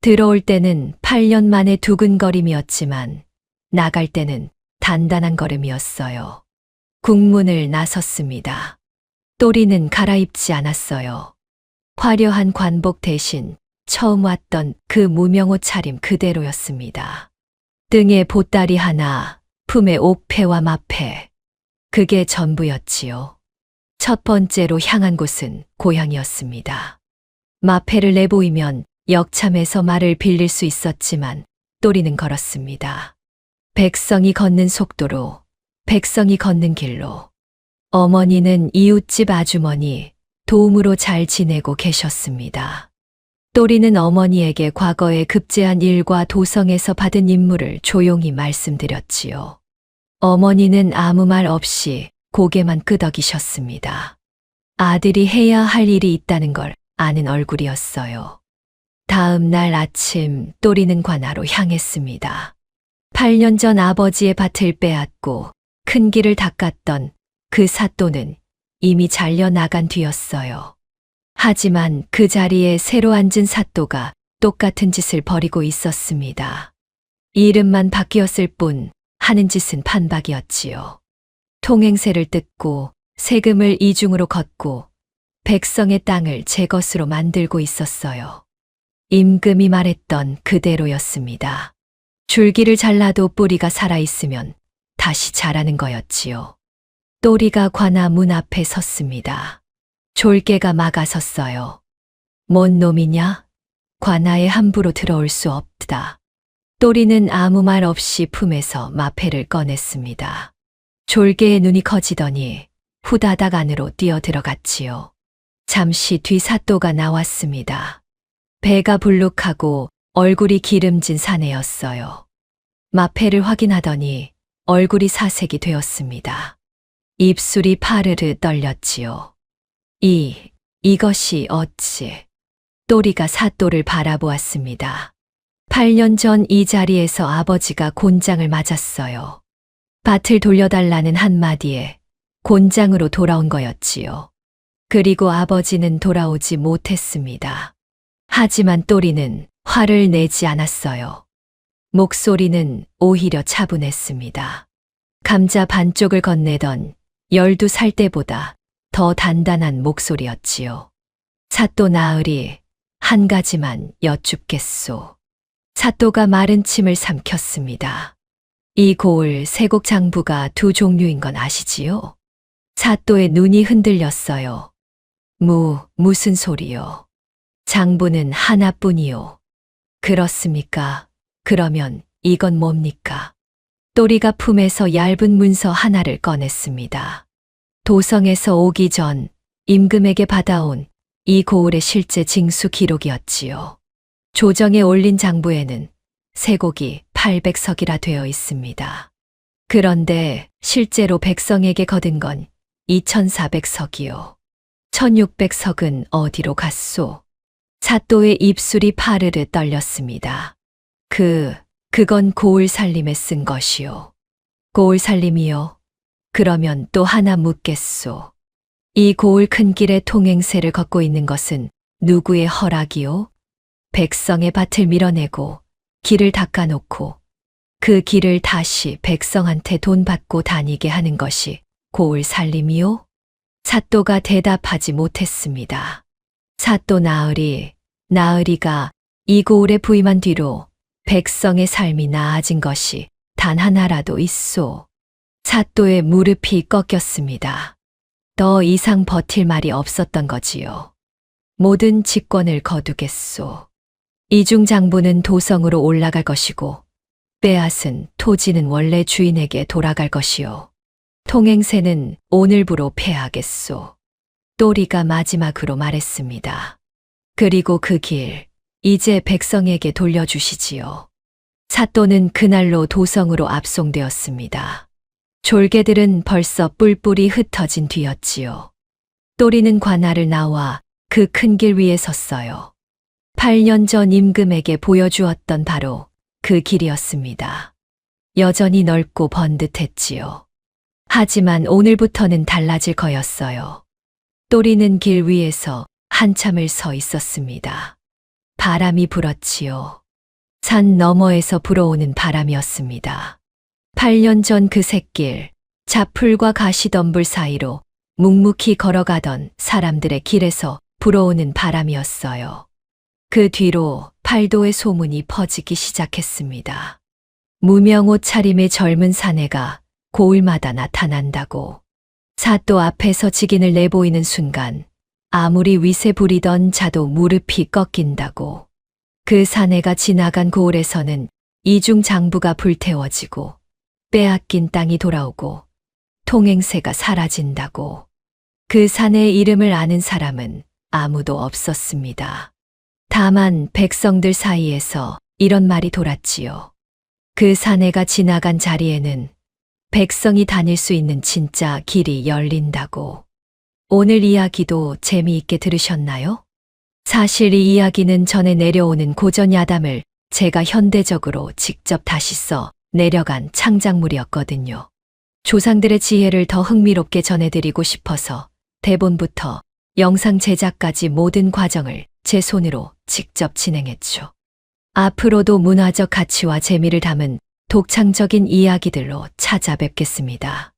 들어올 때는 8년 만에 두근거림이었지만 나갈 때는 단단한 걸음이었어요. 국문을 나섰습니다. 또리는 갈아입지 않았어요. 화려한 관복 대신 처음 왔던 그 무명옷 차림 그대로였습니다. 등에 보따리 하나, 품에 옥패와 마패. 그게 전부였지요. 첫 번째로 향한 곳은 고향이었습니다. 마패를 내보이면 역참에서 말을 빌릴 수 있었지만 또리는 걸었습니다. 백성이 걷는 속도로, 백성이 걷는 길로. 어머니는 이웃집 아주머니, 도움으로 잘 지내고 계셨습니다. 또리는 어머니에게 과거에 급제한 일과 도성에서 받은 임무를 조용히 말씀드렸지요. 어머니는 아무 말 없이 고개만 끄덕이셨습니다. 아들이 해야 할 일이 있다는 걸 아는 얼굴이었어요. 다음 날 아침 또리는 관아로 향했습니다. 8년 전 아버지의 밭을 빼앗고 큰 길을 닦았던 그 삿도는 이미 잘려나간 뒤였어요. 하지만 그 자리에 새로 앉은 삿도가 똑같은 짓을 벌이고 있었습니다. 이름만 바뀌었을 뿐 하는 짓은 판박이었지요. 통행세를 뜯고 세금을 이중으로 걷고 백성의 땅을 제 것으로 만들고 있었어요. 임금이 말했던 그대로였습니다. 줄기를 잘라도 뿌리가 살아있으면 다시 자라는 거였지요. 또리가 관아 문 앞에 섰습니다. 졸개가 막아섰어요. 뭔 놈이냐? 관아에 함부로 들어올 수 없다. 또리는 아무 말 없이 품에서 마패를 꺼냈습니다. 졸개의 눈이 커지더니 후다닥 안으로 뛰어들어갔지요. 잠시 뒤 삿도가 나왔습니다. 배가 불룩하고 얼굴이 기름진 사내였어요. 마패를 확인하더니 얼굴이 사색이 되었습니다. 입술이 파르르 떨렸지요. 이것이 어찌. 또리가 삿도를 바라보았습니다. 8년 전 이 자리에서 아버지가 곤장을 맞았어요. 밭을 돌려달라는 한마디에 곤장으로 돌아온 거였지요. 그리고 아버지는 돌아오지 못했습니다. 하지만 또리는 화를 내지 않았어요. 목소리는 오히려 차분했습니다. 감자 반쪽을 건네던 12살 때보다 더 단단한 목소리였지요. 삿도 나으리 한 가지만 여쭙겠소. 삿도가 마른 침을 삼켰습니다. 이 고을 세곡 장부가 두 종류인 건 아시지요? 삿도의 눈이 흔들렸어요. 무슨 소리요? 장부는 하나뿐이요. 그렇습니까? 그러면 이건 뭡니까? 또리가 품에서 얇은 문서 하나를 꺼냈습니다. 도성에서 오기 전 임금에게 받아온 이 고을의 실제 징수 기록이었지요. 조정에 올린 장부에는 세곡이 800석이라 되어 있습니다. 그런데 실제로 백성에게 거둔 건 2400석이요. 1600석은 어디로 갔소? 삿도의 입술이 파르르 떨렸습니다. 그건 고을 살림에 쓴 것이요. 고을 살림이요? 그러면 또 하나 묻겠소. 이 고을 큰 길의 통행세를 걷고 있는 것은 누구의 허락이요? 백성의 밭을 밀어내고 길을 닦아놓고 그 길을 다시 백성한테 돈 받고 다니게 하는 것이 고을 살림이요? 사또가 대답하지 못했습니다. 사또 나으리가 이 고을에 부임한 뒤로 백성의 삶이 나아진 것이 단 하나라도 있소. 사또의 무릎이 꺾였습니다. 더 이상 버틸 말이 없었던 거지요. 모든 직권을 거두겠소. 이중 장부는 도성으로 올라갈 것이고 빼앗은 토지는 원래 주인에게 돌아갈 것이요. 통행세는 오늘부로 폐하겠소. 또리가 마지막으로 말했습니다. 그리고 그 길, 이제 백성에게 돌려주시지요. 사또는 그날로 도성으로 압송되었습니다. 졸개들은 벌써 뿔뿔이 흩어진 뒤였지요. 또리는 관할을 나와 그 큰 길 위에 섰어요. 8년 전 임금에게 보여주었던 바로 그 길이었습니다. 여전히 넓고 번듯했지요. 하지만 오늘부터는 달라질 거였어요. 또리는 길 위에서 한참을 서 있었습니다. 바람이 불었지요. 산 너머에서 불어오는 바람이었습니다. 8년 전 그 샛길, 자풀과 가시덤불 사이로 묵묵히 걸어가던 사람들의 길에서 불어오는 바람이었어요. 그 뒤로 팔도의 소문이 퍼지기 시작했습니다. 무명 옷차림의 젊은 사내가 고을마다 나타난다고. 사또 앞에서 직인을 내보이는 순간 아무리 위세 부리던 자도 무릎이 꺾인다고. 그 사내가 지나간 고을에서는 이중 장부가 불태워지고 빼앗긴 땅이 돌아오고 통행세가 사라진다고. 그 사내의 이름을 아는 사람은 아무도 없었습니다. 다만 백성들 사이에서 이런 말이 돌았지요. 그 사내가 지나간 자리에는 백성이 다닐 수 있는 진짜 길이 열린다고. 오늘 이야기도 재미있게 들으셨나요? 사실 이 이야기는 전에 내려오는 고전 야담을 제가 현대적으로 직접 다시 써 내려간 창작물이었거든요. 조상들의 지혜를 더 흥미롭게 전해드리고 싶어서 대본부터 영상 제작까지 모든 과정을 제 손으로 직접 진행했죠. 앞으로도 문화적 가치와 재미를 담은 독창적인 이야기들로 찾아뵙겠습니다.